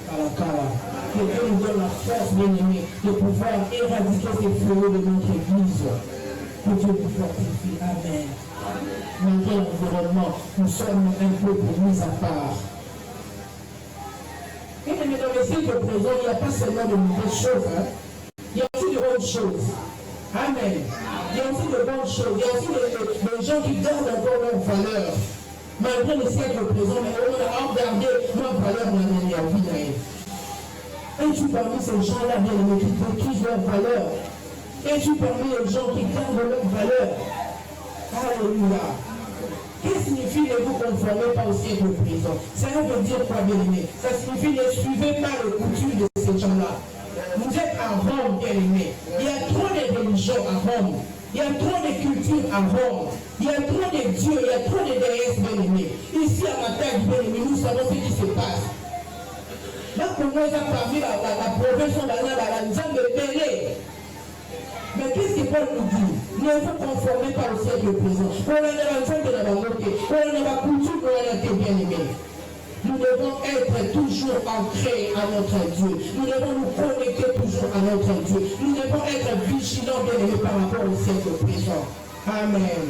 Kalakala. Que Dieu nous donne la force, bien aimé, de pouvoir éradiquer ces fléaux de notre église. Que Dieu nous fortifie. Amen. Malgré l'environnement, nous sommes un peuple mis à part. Et dans le siècle présent, il n'y a pas seulement de mauvaises choses, hein? Il y a aussi de bonnes choses. Amen. Il y a aussi de bonnes choses. Il y a aussi des gens qui gardent encore leurs valeurs. Malgré le siècle présent, mais on a gardé leurs valeurs dans la vie. Es-tu parmi ces gens-là, bien aimés, qui détruisent leurs valeurs? Es-tu parmi les gens qui gardent leurs valeurs? Alléluia. Qu'est-ce que signifie ne vous conformez pas au siècle présent? Ça veut dire quoi, bien aimé? Ça signifie ne suivez pas les coutumes de ces gens-là. Vous êtes à Rome, bien aimé. Il y a trop de religions à Rome. Il y a trop de cultures à Rome. Il y a trop de dieux, il y a trop de déesses, bien aimé. Ici à ma tête, bien aimé, nous savons ce qui se passe. Là, pour nous, parmi la province, on a la Nzambe Belé. Mais qu'est-ce que Paul nous dit? Ne vous conformez pas au siècle présent. On a la Nzambe de la montée. On a la coutume, on a été bien aimé. Nous devons être toujours ancrés à notre Dieu. Nous devons nous connecter toujours à notre Dieu. Nous devons être vigilants, bien aimés, par rapport au siècle présent. Amen.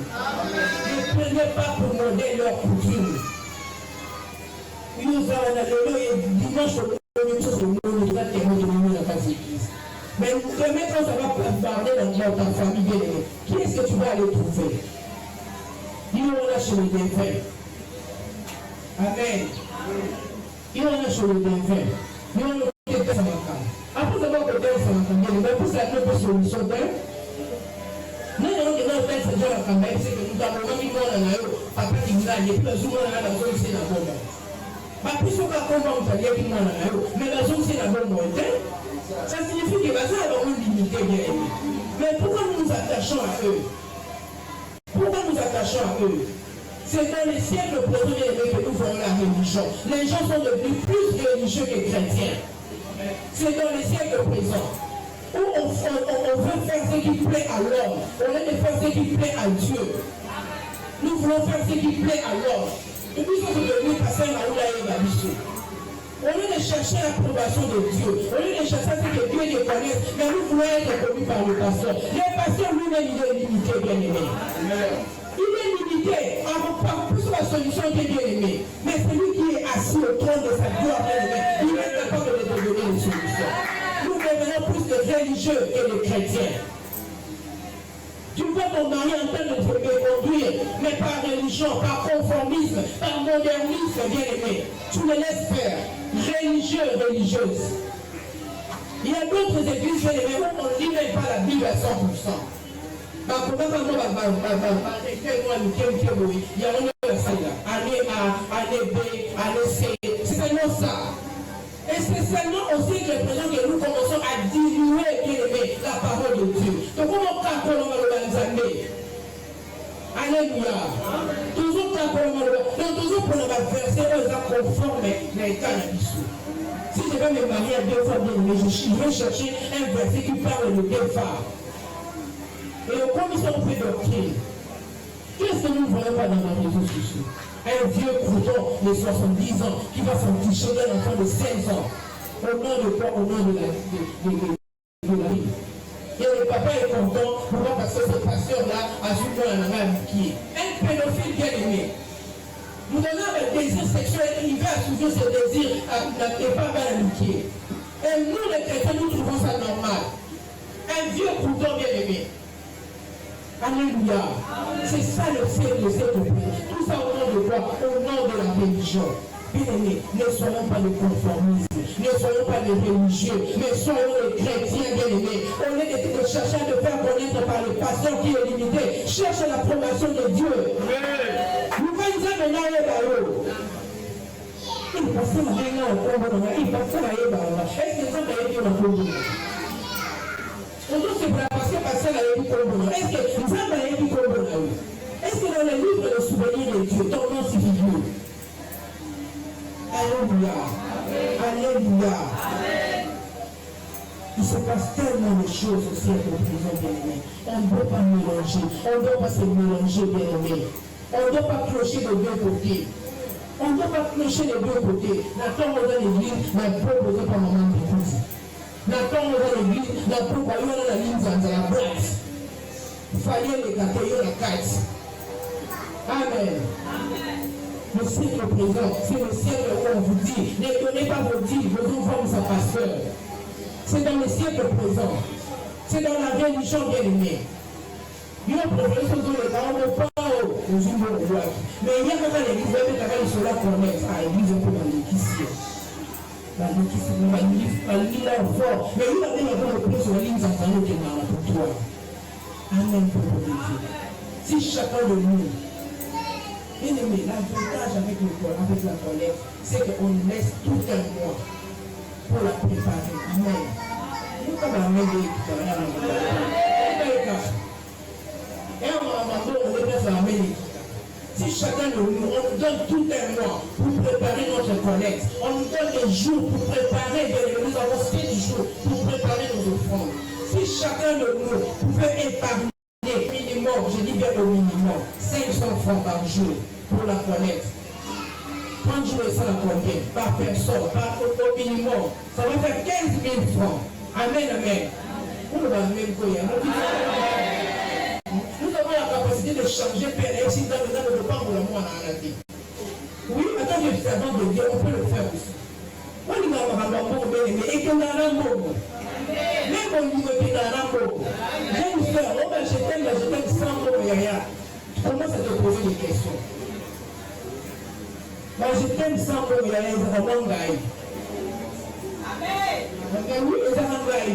Ne prenez pas pour modèle leur coutume. Nous avons dimanche, mais demain, quand ça va parler dans ta famille, bien aimée, qui est-ce que tu vas aller trouver? Il y en a chez les défunts. Amen. Il y en a chez les défunts. Il y en a qui étaient sur la carte. Après avoir que Dieu s'en entendait, mais pour ça, nous avons solution d'elle. Nous avons dit non, c'est déjà la campagne, c'est que nous avons mis mon anaïo, papa qui nous a dit, puis le jour où on a la zone, c'est la bombe. Mais puis, ce qu'on va comprendre, c'est qu'il y a un anaïo, mais la zone, c'est la bombe. Ça signifie que ça a une limité, bien aimé. Mais pourquoi nous nous attachons à eux? Pourquoi nous attachons à eux? C'est dans les siècles présents, bien aimé, que nous voyons la religion. Les gens sont devenus plus religieux que chrétiens. C'est dans les siècles présents où on veut faire ce qui plaît à l'homme, au lieu de faire ce qui plaît à Dieu. Nous voulons faire ce qui plaît à l'homme. Et puis, nous sommes devenus passer à Oula et Babichou. Au lieu de chercher l'approbation de Dieu, au lieu de chercher ce que Dieu les connaisse, mais nous voulons être connus par le pasteur. Le pasteur lui-même, il est limité, bien aimé. Il est limité. Par plus la solution qui est bien aimée. Mais celui qui est assis au trône de sa gloire, bien aimé, il est capable de donner les solutions. Nous devenons plus de religieux que de chrétiens. Tu vois ton mari en train de te conduire, mais par religion, par conformisme, par modernisme, bien aimé. Tu le laisses faire. Religieux, religieuse. Il y a d'autres églises, bien aimé, où on ne lit même pas la Bible à 100%. Il y a année A, année B, année C. C'est seulement ça. Et c'est seulement aussi que maintenant que nous commençons à diluer, bien aimé, la parole de Dieu. Donc, comment on Alléluia. Toujours pour le verset, on est conforme à l'état de si je vais me marier à deux femmes bien aimées, je vais chercher un verset qui parle de deux femmes. Et comme ils sont fait doctrine, qu'est-ce que nous ne voyons pas dans nos réseaux sociaux? Un vieux crouton de 70 ans qui va s'enticher d'un enfant de 16 ans. Au nom de quoi? Au nom de la vie. Et le papa est content, pourquoi? Parce que ce pasteur-là a su qu'on en a amitié. Un pédophile bien aimé. Nous donnons le désir sexuel, il va toujours ce désir et pas à l'amitié. Et nous, les chrétiens, nous trouvons ça normal. Un vieux crouton bien aimé. Alléluia. C'est ça le siècle de cette vie. Tout ça au nom de quoi? Au nom de la religion. Bien-aimés, ne soyons pas les conformistes, ne soyons pas les religieux, mais soyons les chrétiens bien-aimés. Au lieu de chercher à le faire connaître par le pasteur qui est limité, cherche l'approbation de Dieu. Nous faisons maintenant les barreaux. Il passe la main au combo, il passe la main. Est-ce que ça va être au combo? On doit se préparer parce que la vie combo. Est-ce que ça va être au combo? Est-ce que dans le livre de souvenirs de Dieu, ton nom s'y figure? Alléluia. Alléluia. Il se passe tellement de choses au siècle de prison, bien-aimé. On ne doit pas mélanger. On ne doit pas se mélanger, bien-aimé. On ne doit pas clocher de deux côtés. On ne doit pas clocher de deux côtés. Nathan va dans l'église, mais proposé par maman d'église. Nathan va dans l'église, mais proposé dans la ligne dans la boîte. Il fallait les gâter, la carte. Amen. Le siècle présent, c'est le siècle où on vous dit, ne donnez pas vos dits, vos enfants à pasteur. C'est dans le siècle présent. C'est dans la religion bien-aimée. Nous préférons que les parents ne pas aux humains au roi. Mais il y a quand l'église, ils sont là pour mettre à l'église un peu dans l'église. Dans l'église, on va lire là fort. Mais il a bien le plus sur la ligne d'entendre qui est dans la pour toi. Amen pour Dieu. Si chacun de nous, bien aimé, l'avantage avec la collecte, c'est qu'on laisse tout un mois pour la préparer. Amen. Nous, comme la main de si chacun de nous, on nous donne tout un mois pour préparer notre collecte, on nous donne des jours pour préparer, nous avons 7 jours pour préparer nos offrandes. Si chacun de nous pouvait épargner minimum, je dis bien au minimum, 500 francs par jour pour la collecte. 30 jours et ça la combien? Par personne, au minimum. Ça va faire 15 000 francs. Amen, amen. Nous avons la capacité de changer Père et si dans le temps de pas pour le monde en Arabie. Oui, attends, je suis avant de Dieu, on peut le faire aussi. Moi, nous avons un bon bien-aimé et que nous avons un bon. Même au niveau de l'Arabo, j'aime faire, oh ben je t'aime sans mot, rien. Tu commences à te poser des questions. Ben je t'aime sans mot, rien, c'est vraiment gaï. Amen. Oui, c'est vraiment gaï.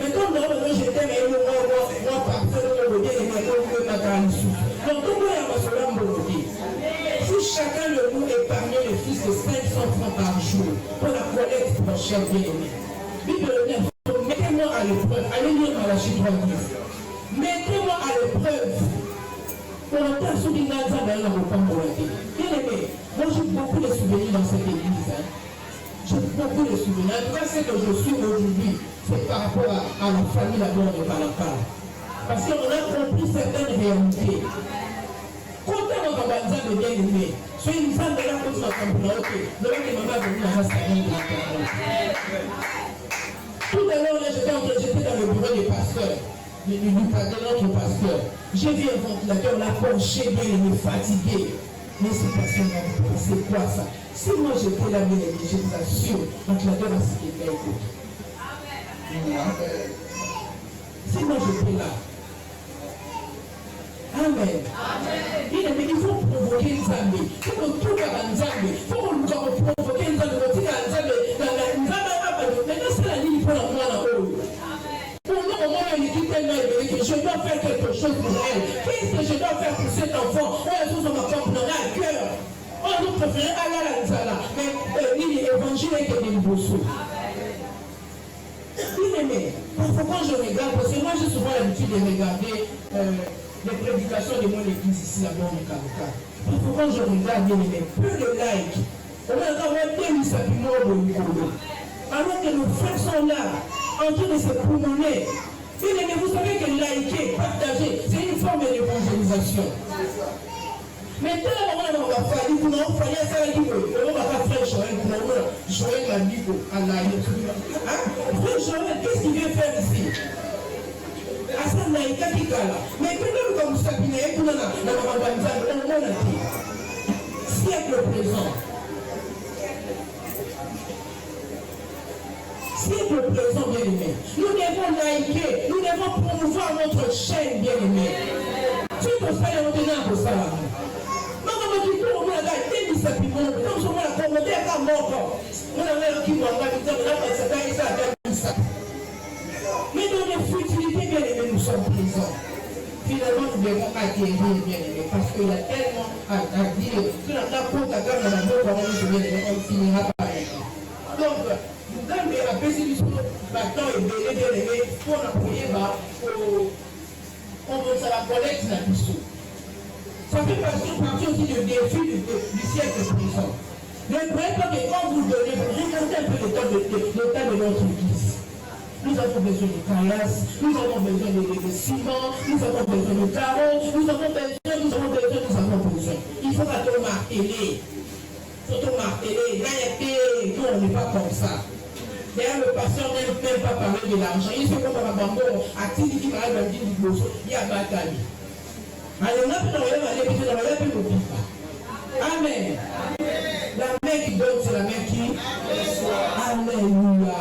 Mais comme non, je t'aime et moi, parfait, le bien aimé, comme le matin ici. Donc, tout le monde a besoin de me dire. Si chacun de nous épargnait le fils de 500 francs par jour pour la collecte prochaine, bien aimé. Bible mettez-moi à l'épreuve. Allez lire Malachie 3:10. Mettez-moi à l'épreuve. Pour le temps, sous l'Inanza, dans le temps pour la vie. Bien aimé, moi j'ai beaucoup de souvenirs dans cette église. J'ai beaucoup de souvenirs. En tout cas, ce que je suis aujourd'hui, c'est par rapport à la famille là-bas de Balaka. Parce qu'on a compris certaines réalités. Quand on va dire de bien aimé, soit une femme de la cause de la compréhension, le mec est maman venu dans la salle de la compréhension. Tout à l'heure, j'étais dans le bureau du pasteur, de notre pasteur. J'ai vu un ventilateur, la penché, bien aimé, fatigué. Mais c'est parce que c'est quoi ça? Si moi j'étais là, bien aimé, je vous assure, le ventilateur a ce qu'il fait. Si moi j'étais là, amen. Il faut provoquer une zambie. Il faut trouver un zambie. Il faut provoquer une zambie. Maintenant, c'est la ligne pour la moi là-haut. Pour moi, au moins, il dit tellement élevé que je dois faire quelque chose pour frère, mais l'évangile est que des bossos. Bien aimé, parfois quand je regarde, parce que moi j'ai souvent l'habitude de regarder les prédications de mon église ici là-bas au Kabuka. Parfois quand je regarde, bien aimé, peu de likes. On a quand même bien simplement au Nikolo. Alors que nos frères sont là, en train de se promener. Bien aimé, vous savez que liker, partager, c'est une forme d'évangélisation. Maintenant, on va faire du coup, on va faire ça, on va faire Joël, Joël m'a dit à la frère Joël, qu'est-ce qu'il vient faire ici? À ça, on a une catégorie. Mais quand comme ça, il y a un siècle présent. Siècle présent, bien aimé. Nous devons liker, nous devons promouvoir notre chaîne, bien aimé. Tu peux faire maintenant pour ça. Mais dans les futilités, bien aimés, nous sommes présents. Finalement, nous devons acquérir, bien aimés, parce qu'il y a tellement à dire. Si on a compte à gamme dans la boîte, on finira par elle. Donc, vous gagnez à baisser du sport, maintenant, et bien aimé, pour appuyer, on veut ça la collecte dans le dessous. Ça fait partie aussi du défi du siècle présent. Ne croyez pas que quand vous donnez, vous regardez un peu l'état de notre église. Nous avons besoin de caillasses, nous avons besoin de ciment, nous avons besoin de carreaux, nous avons besoin. Il faut pas marteler. Il faut marteler. Nous, on n'est pas comme ça. D'ailleurs, le pasteur n'aime même pas parler de l'argent. Il se fait comme un bambou, à Tili qui va aller du bosso, il y a bataille. Alors, on a pu aller Amen. La main qui donne, c'est la main qui reçoit. Alléluia.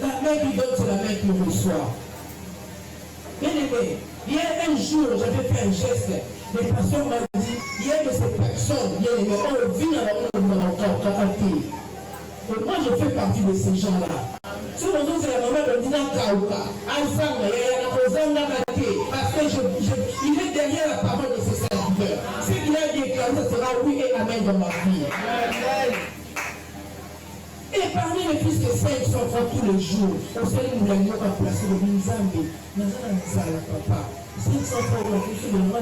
La main qui donne, c'est la main qui reçoit. Bien aimé, il y a un jour, j'avais fait un geste. Les pasteurs m'ont dit, il y a de ces personnes, bien aimé, on vit dans le monde. Et moi, je fais partie de ces gens-là. Si on dit c'est la maman de Dina Kauka, parce qu'il est derrière la parole de ses serviteurs. Ce qu'il a déclaré, ce sera oui et amen dans ma vie. Et parmi les fils de Saint qui sont tous les jours, on sait que nous l'avons placé le Nzambi. Papa. 500 fois, on a touché le roi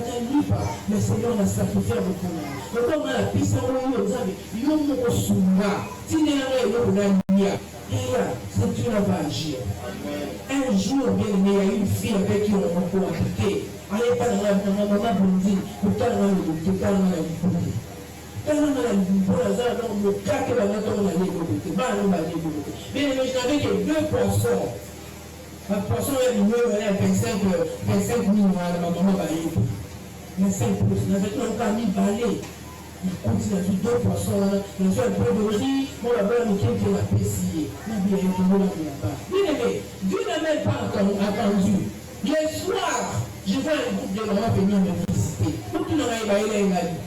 mais Seigneur, on a sacrifié avec nous. Donc, on a la piste en haut, on a dit, il y a un souma. Si il y a un c'est Dieu va agir. Un jour, bien aimé, il y a une fille avec qui on a cohabité. Elle n'est pas dans la maman blondine, pourtant on a le goûté, quand on a le goûté. Quand on a le goûté, on a craqué la main, on a le goûté. Bien aimé, je n'avais que 2 poissons. La poisson est venue, elle a 25 000 à ma maman balai. 25 plus, il avait encore mis balai. Il continue à faire 2 poissons, il a fait un peu de riz, moi là-bas, il a pessillé. Il a bien là-bas. Bien aimé, Dieu n'a même pas attendu. Le soir, je vois un groupe de mamans venir me visiter. Pour qu'il en aille, il a dit.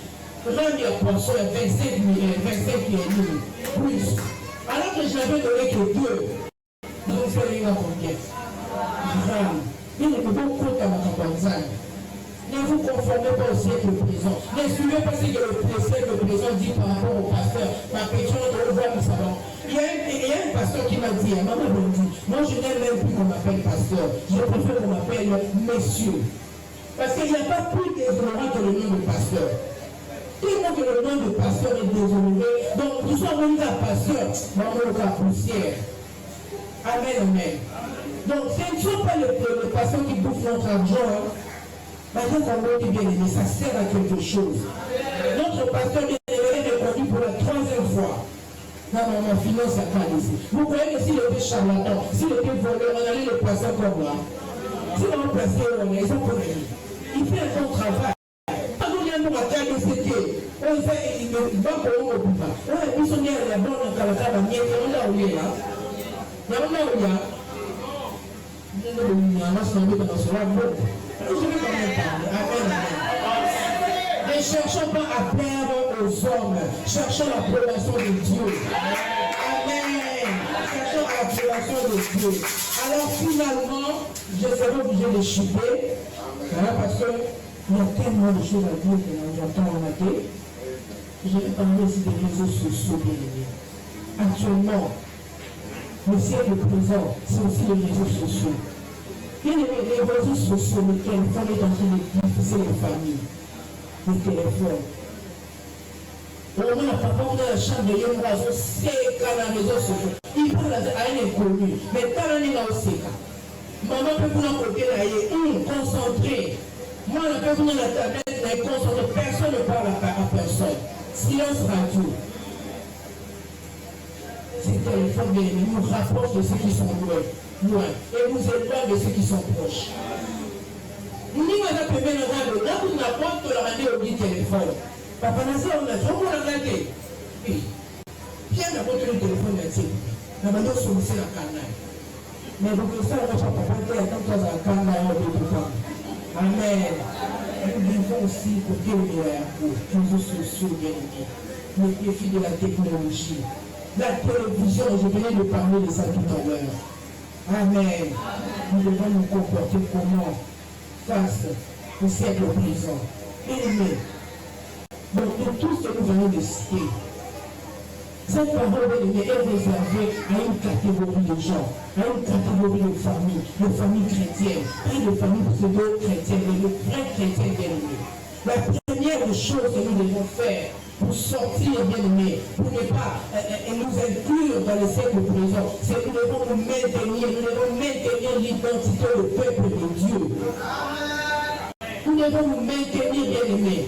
Rendre le poisson à 25 000 plus. Alors que je n'avais donné que 2. Donc, il fallait une conquête. Il ne peut pas compter à ma campagne. Ne vous conformez pas au siècle présent. Ne suivez pas ce que le siècle présent dit par rapport au pasteur. Ma pétition de revoir le salon. Il y a un pasteur qui m'a dit, maman m'a dit, moi je n'aime même plus qu'on m'appelle pasteur. Je préfère qu'on m'appelle monsieur. Parce qu'il n'y a pas plus déshonorant que le nom de pasteur. Tout le monde que le nom de pasteur est déshonoré. Donc, nous sommes venus à pasteur, maman au cas poussière. Amen, amen. Donc, ce ne sont pas les pasteurs qui bouffent notre argent. Maintenant qu'on est bien aimé, ça sert à quelque chose. Notre pasteur bien aimé est reconnu pour la 3e fois. Non, mon finance à pas ici. Vous croyez que s'il était charlatan, s'il était voleur, on allait le placer comme là. Si on le plaçait, on est pour lui. Il fait un bon travail. Quand on vient pour atteindre ce qui est, on fait, il va pour eux au bout. On est mis la bonne en calata, on a où il est là. On a où il est là. Je vais quand même parler. Amen. Ne cherchons pas à plaire aux hommes. Cherchons l'approbation de Dieu. Amen. Cherchons l'approbation de Dieu. Alors finalement, je serai obligé de chuter. Parce qu'il y a tellement de choses à dire que nous entendons mater. Je vais parler aussi des réseaux sociaux, bien aimés. Actuellement, le siècle présent, c'est aussi les réseaux sociaux. Bien aimés, les réseaux sociaux, les téléphones est en train de diffuser les familles. Les téléphones. Au moins, papa, on a la chambre de Yémorazo, c'est quand les réseaux sociaux. Il parle à un inconnu, mais quand on est là aussi, maman peut vous en côté là, concentré. Moi, je peux venir à la tablette, mais concentré. Personne ne parle à personne. Silence radio. Ces téléphones nous rapprochent de ceux qui sont loin. Et nous éloignent de ceux qui sont proches. Nous n'y va pas bien dans le là, vous n'avez pas de leur aller au téléphone. Papa, on a trop regardé. Bien d'abord le téléphone là-dessus. La manière de solution la canal. Mais vous pouvez faire votre papa qui est comme toi à la canal au début. Amen. Nous vivons aussi pour guérir les réseaux sociaux, bien aimés, les défis de la technologie, la télévision, je venais de parler de ça tout à l'heure. Amen. Nous devons nous comporter comment face au siècle présent. Bien aimés, donc de tout ce que nous venons de citer, cette parole est réservée à une catégorie de gens, à une catégorie de familles chrétiennes, pas de familles pseudo-chrétiennes, mais de vrais chrétiens bien-aimés. La première des choses que nous devons faire pour sortir bien-aimés, pour ne pas nous inclure dans le siècle présent, c'est que nous devons maintenir l'identité du peuple de Dieu. Nous devons nous maintenir bien-aimés.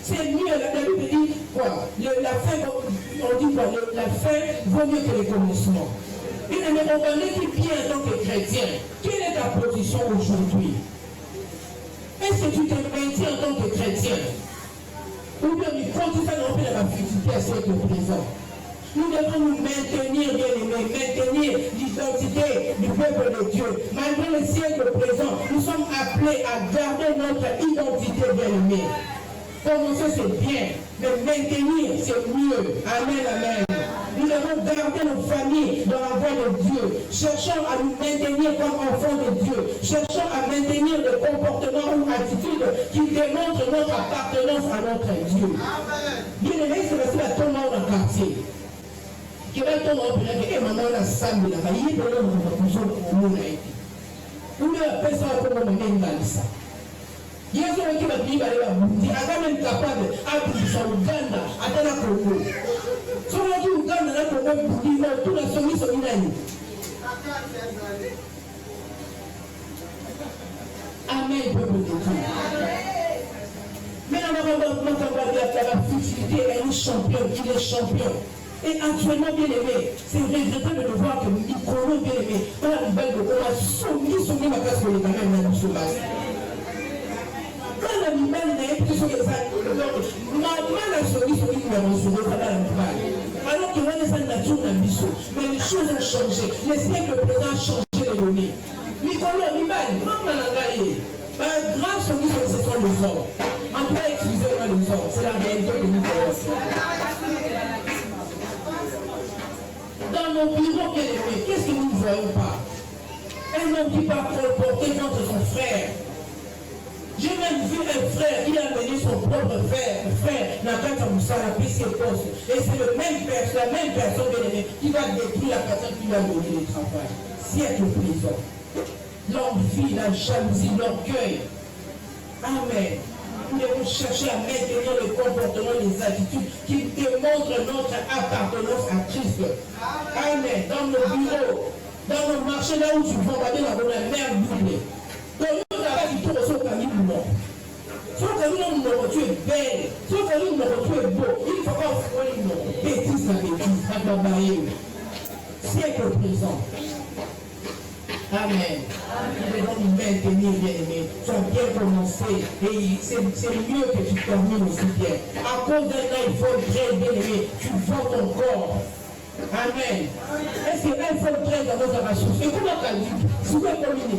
C'est mieux, la Bible dit quoi? La fin, on dit quoi? La fin vaut mieux que le commencement. Et on va l'équipe bien en tant que chrétien. Quelle est ta position aujourd'hui? Est-ce que tu te maintiens en tant que chrétien? Ou bien tu continues à remplir la futilité à siècle présent? Nous devons nous maintenir, bien-aimés, maintenir l'identité du peuple de Dieu. Malgré le siècle présent, nous sommes appelés à garder notre identité, bien-aimés. Commencer c'est bien, mais maintenir c'est mieux. Amen, amen. Nous devons garder nos familles dans la voie de Dieu. Cherchons à nous maintenir comme enfants de Dieu. Cherchons à maintenir le comportement ou attitude qui démontre notre appartenance à notre Dieu. Bien aimé, c'est parce que la tombe dans le quartier. Qui va tomber au pire que maman a samedi là, il y a des gens qui ont besoin de nous. Nous appelons ça comme on a ça. Il y a des gens qui ont dit que les gens sont même capables d'appuyer Ouganda, à la Congo. Si on dit Ouganda, la Congo, ils ont tout la soumise sur l'Inaï. Amen, peuple de Dieu. Mais la futilité est champion, il est champion. Et actuellement, bien aimé, c'est regrettable de voir que Nicolas, bien aimé, dans la nouvelle de on a soumis ma place pour les gamins, même sur base. Quand la nouvelle n'est plus sur les maman a soumis sur une numéro sur le travail à la alors que l'on est en nature d'un biseau. Mais les choses ont changé. Les siècles présents ont changé les données. Nicolas, maman n'a pas eu. Grâce au ministre, ce sont les hommes. En tout cas, excusez-moi les hommes. C'est la réalité de Nicolas. Dans nos bureaux, bien aimés, qu'est-ce que nous ne voyons pas? Un homme qui part porter contre son frère. J'ai même vu un frère qui a amené son propre frère Nakata Moussala, puis ses postes. Et c'est la même personne, bien aimée, qui va détruire la personne qui lui a donné le travail. Siècle prison. L'envie, la jalousie, l'orgueil. Amen. Nous devons chercher à maintenir le comportement, les attitudes qui démontrent notre appartenance à Christ. Amen. Dans nos bureaux, dans nos marchés, là où tu vas regarder la mer doublée. Dans le travail, tu tournes au camis du monde. Si on camis du monde, tu es belle. Si on camis du monde, tu es beau. Il ne faut pas faire une bêtise, la bêtise, à la barrière. Siècle présent. Amen. Nous devons nous maintenir, bien aimés. Tu as bien commencé. Et c'est mieux que tu termines aussi bien. À cause d'un iPhone 13, bien aimé, tu vends ton corps. Amen. Est-ce que l'iPhone 13 dans nos arrachages? Et comment tu as dit? Si vous avez combiné,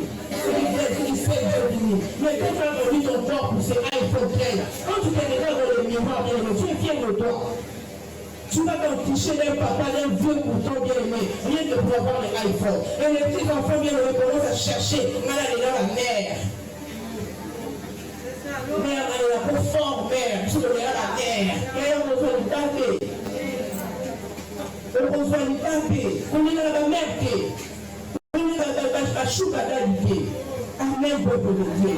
mais quand tu as remis ton corps pour ces iPhone 13, quand tu te regardes dans le miroir, bien aimé, tu es fier de toi. Tu vas t'en d'un papa, d'un vieux couteau bien aimé, rien que pour avoir les iPhones. Et les petits enfants bien aimés commencent à chercher, mal aller dans la mer. Mère, elle est la plus forte, mère. Je suis à la terre. Et on a besoin de taper. On a besoin de taper. On est dans la merde. On est dans la choucadalité. Amen, peuple de Dieu.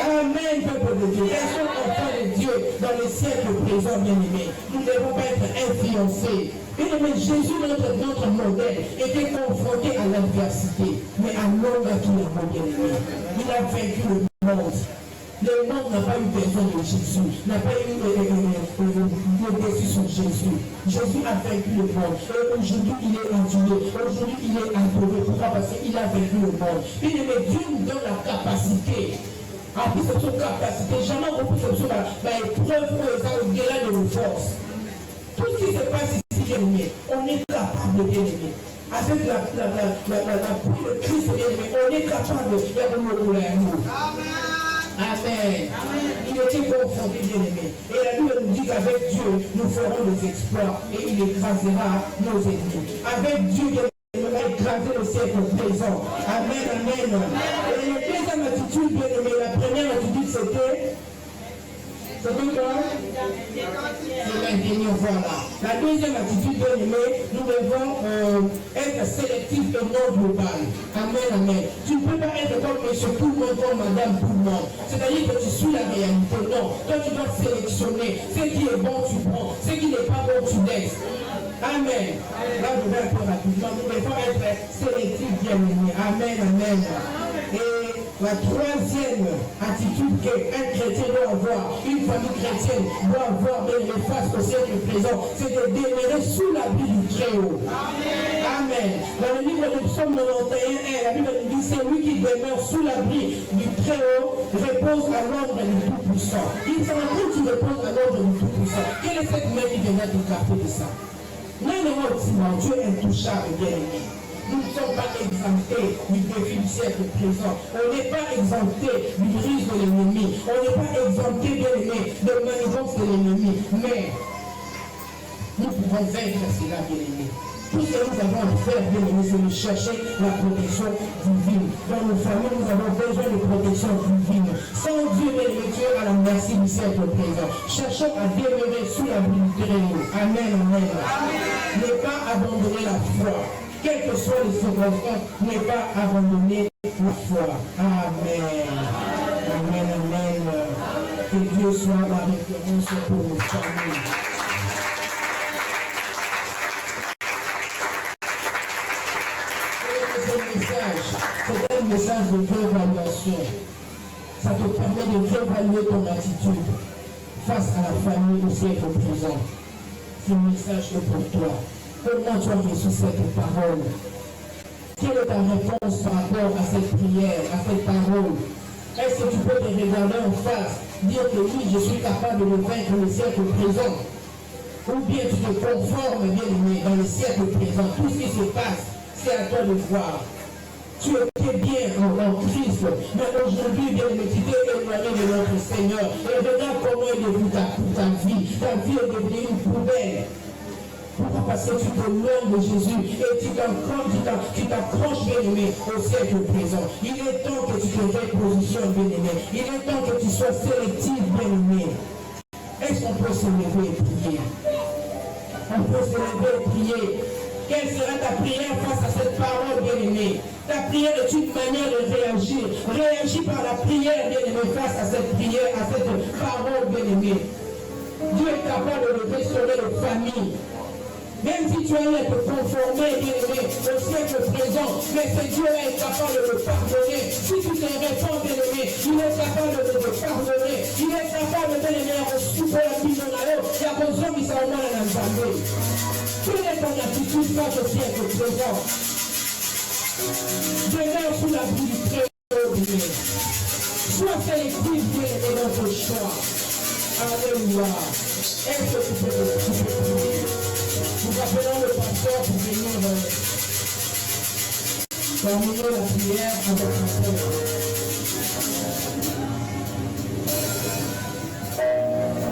Amen, peuple de Dieu. Elles sont enfants de Dieu dans les siècles présents, bien-aimés. Nous ne devons pas être influencés. Bien-aimés, Jésus, notre modèle, était confronté à l'adversité, mais à l'homme qui l'a bien-aimé. Il a vaincu le monde. Le monde n'a pas eu besoin de Jésus, n'a pas eu de défi sur Jésus. Jésus a vaincu le monde. Et aujourd'hui, il est enduré. Aujourd'hui, il est adoré. Pourquoi? Parce qu'il a vaincu le monde. Bien-aimé, Dieu nous donne la capacité. En plus de cette capacité, jamais on peut se faire l'épreuve au-delà de nos forces. Tout ce qui se passe ici, bien-aimé, on est capable de bien-aimé. Avec la pluie de Christ, bien-aimé, on est capable de faire nous. Amen. Il était confronté, bien-aimé. Et la Bible nous dit qu'avec Dieu, nous ferons des exploits et il écrasera nos ennemis. Avec Dieu, bien-aimé, il va écraser le siècle présent. Amen, amen. Et la deuxième attitude, bien-aimé, la première attitude, c'était quoi? C'est maintenir, voilà. La deuxième attitude, bien-aimé, nous devons être sélectifs et non global. Amen, amen. Tu ne peux pas être comme monsieur tout le monde, comme madame tout le monde. C'est-à-dire que tu suis la réalité. Non. Toi, tu dois sélectionner. Ce qui est bon, tu prends. Ce qui n'est pas bon, tu laisses. Amen. Là, je vais un peu rapidement. Nous devons être sélectifs, bien-aimés. Amen, amen. Et la troisième attitude qu'un chrétien doit avoir, une famille chrétienne doit avoir face au siècle présent, c'est de demeurer sous l'abri du Très-Haut. Amen. Dans le livre de Psaume 91, la Bible nous dit, c'est lui qui demeure sous l'abri du Très-Haut, repose à l'ordre du Tout-Puissant. Il s'en rend compte qu'il repose à l'ordre du Tout-Puissant. Quelle est cette main qui viendra t'écarter de ça? Non, non, Dieu est intouchable, bien-aimé. Nous ne sommes pas exemptés du défi du siècle présent. On n'est pas exemptés du risque de l'ennemi. On n'est pas exemptés, bien-aimé, de manigance de l'ennemi. Mais nous pouvons vaincre cela, bien-aimé. Tout ce que nous avons à faire, bien-aimé, c'est de chercher la protection divine. Dans nos familles, nous avons besoin de protection divine. Sans Dieu, bien-aimé, Dieu à la merci du siècle présent. Cherchons à demeurer sous l'abri du Très-Haut. Amen, amen. Ne pas abandonner la foi. Quelles que soient les circonstances, ne pas abandonner la foi. Amen. Amen, amen. Que Dieu soit la référence pour nos familles. C'est un message de réévaluation. Ça te permet de réévaluer ton attitude face à la famille au siècle présent. C'est un message pour toi. Comment tu as reçu cette parole? Quelle est ta réponse par rapport à cette prière, à cette parole? Est-ce que tu peux te regarder en face, dire que oui, je suis capable de vaincre le siècle présent? Ou bien tu te conformes, bien aimé, dans le siècle présent? Tout ce qui se passe, c'est à toi de voir. Tu étais bien en Christ, mais aujourd'hui, bien aimé, tu t'es éloigné de notre Seigneur. Et regarde comment est devenue ta vie. Ta vie est devenue une poubelle. Pourquoi? Parce que tu te loin de Jésus et tu t'accroches, bien-aimé, au siècle présent. Il est temps que tu te repositionnes, bien-aimé. Il est temps que tu sois sélectif, bien-aimé. Est-ce qu'on peut se lever et prier? On peut se lever et prier. Quelle sera ta prière face à cette parole, bien-aimé? Ta prière est une manière de réagir. Réagis par la prière, bien-aimé, face à cette prière, à cette parole, bien-aimé. Dieu est capable de restaurer les familles. Même si tu as à te conformer, bien-aimé, au siècle présent, mais ce Dieu est capable de te pardonner. Si tu te réponds, bien-aimé, il est capable de te pardonner. Il est capable, bien-aimé, de souper la vie dans la eau. Il y a besoin de savoir dans l'ensemble. Quelle est ton attitude face au siècle présent? Demeure sous l'abri du Très-Haut, bien-aimé. Sois sélectif, bien-aimé, dans ton choix. Alléluia. Est-ce que tu peux prier? Nous appelons le pasteur pour venir terminer la prière avec notre frère.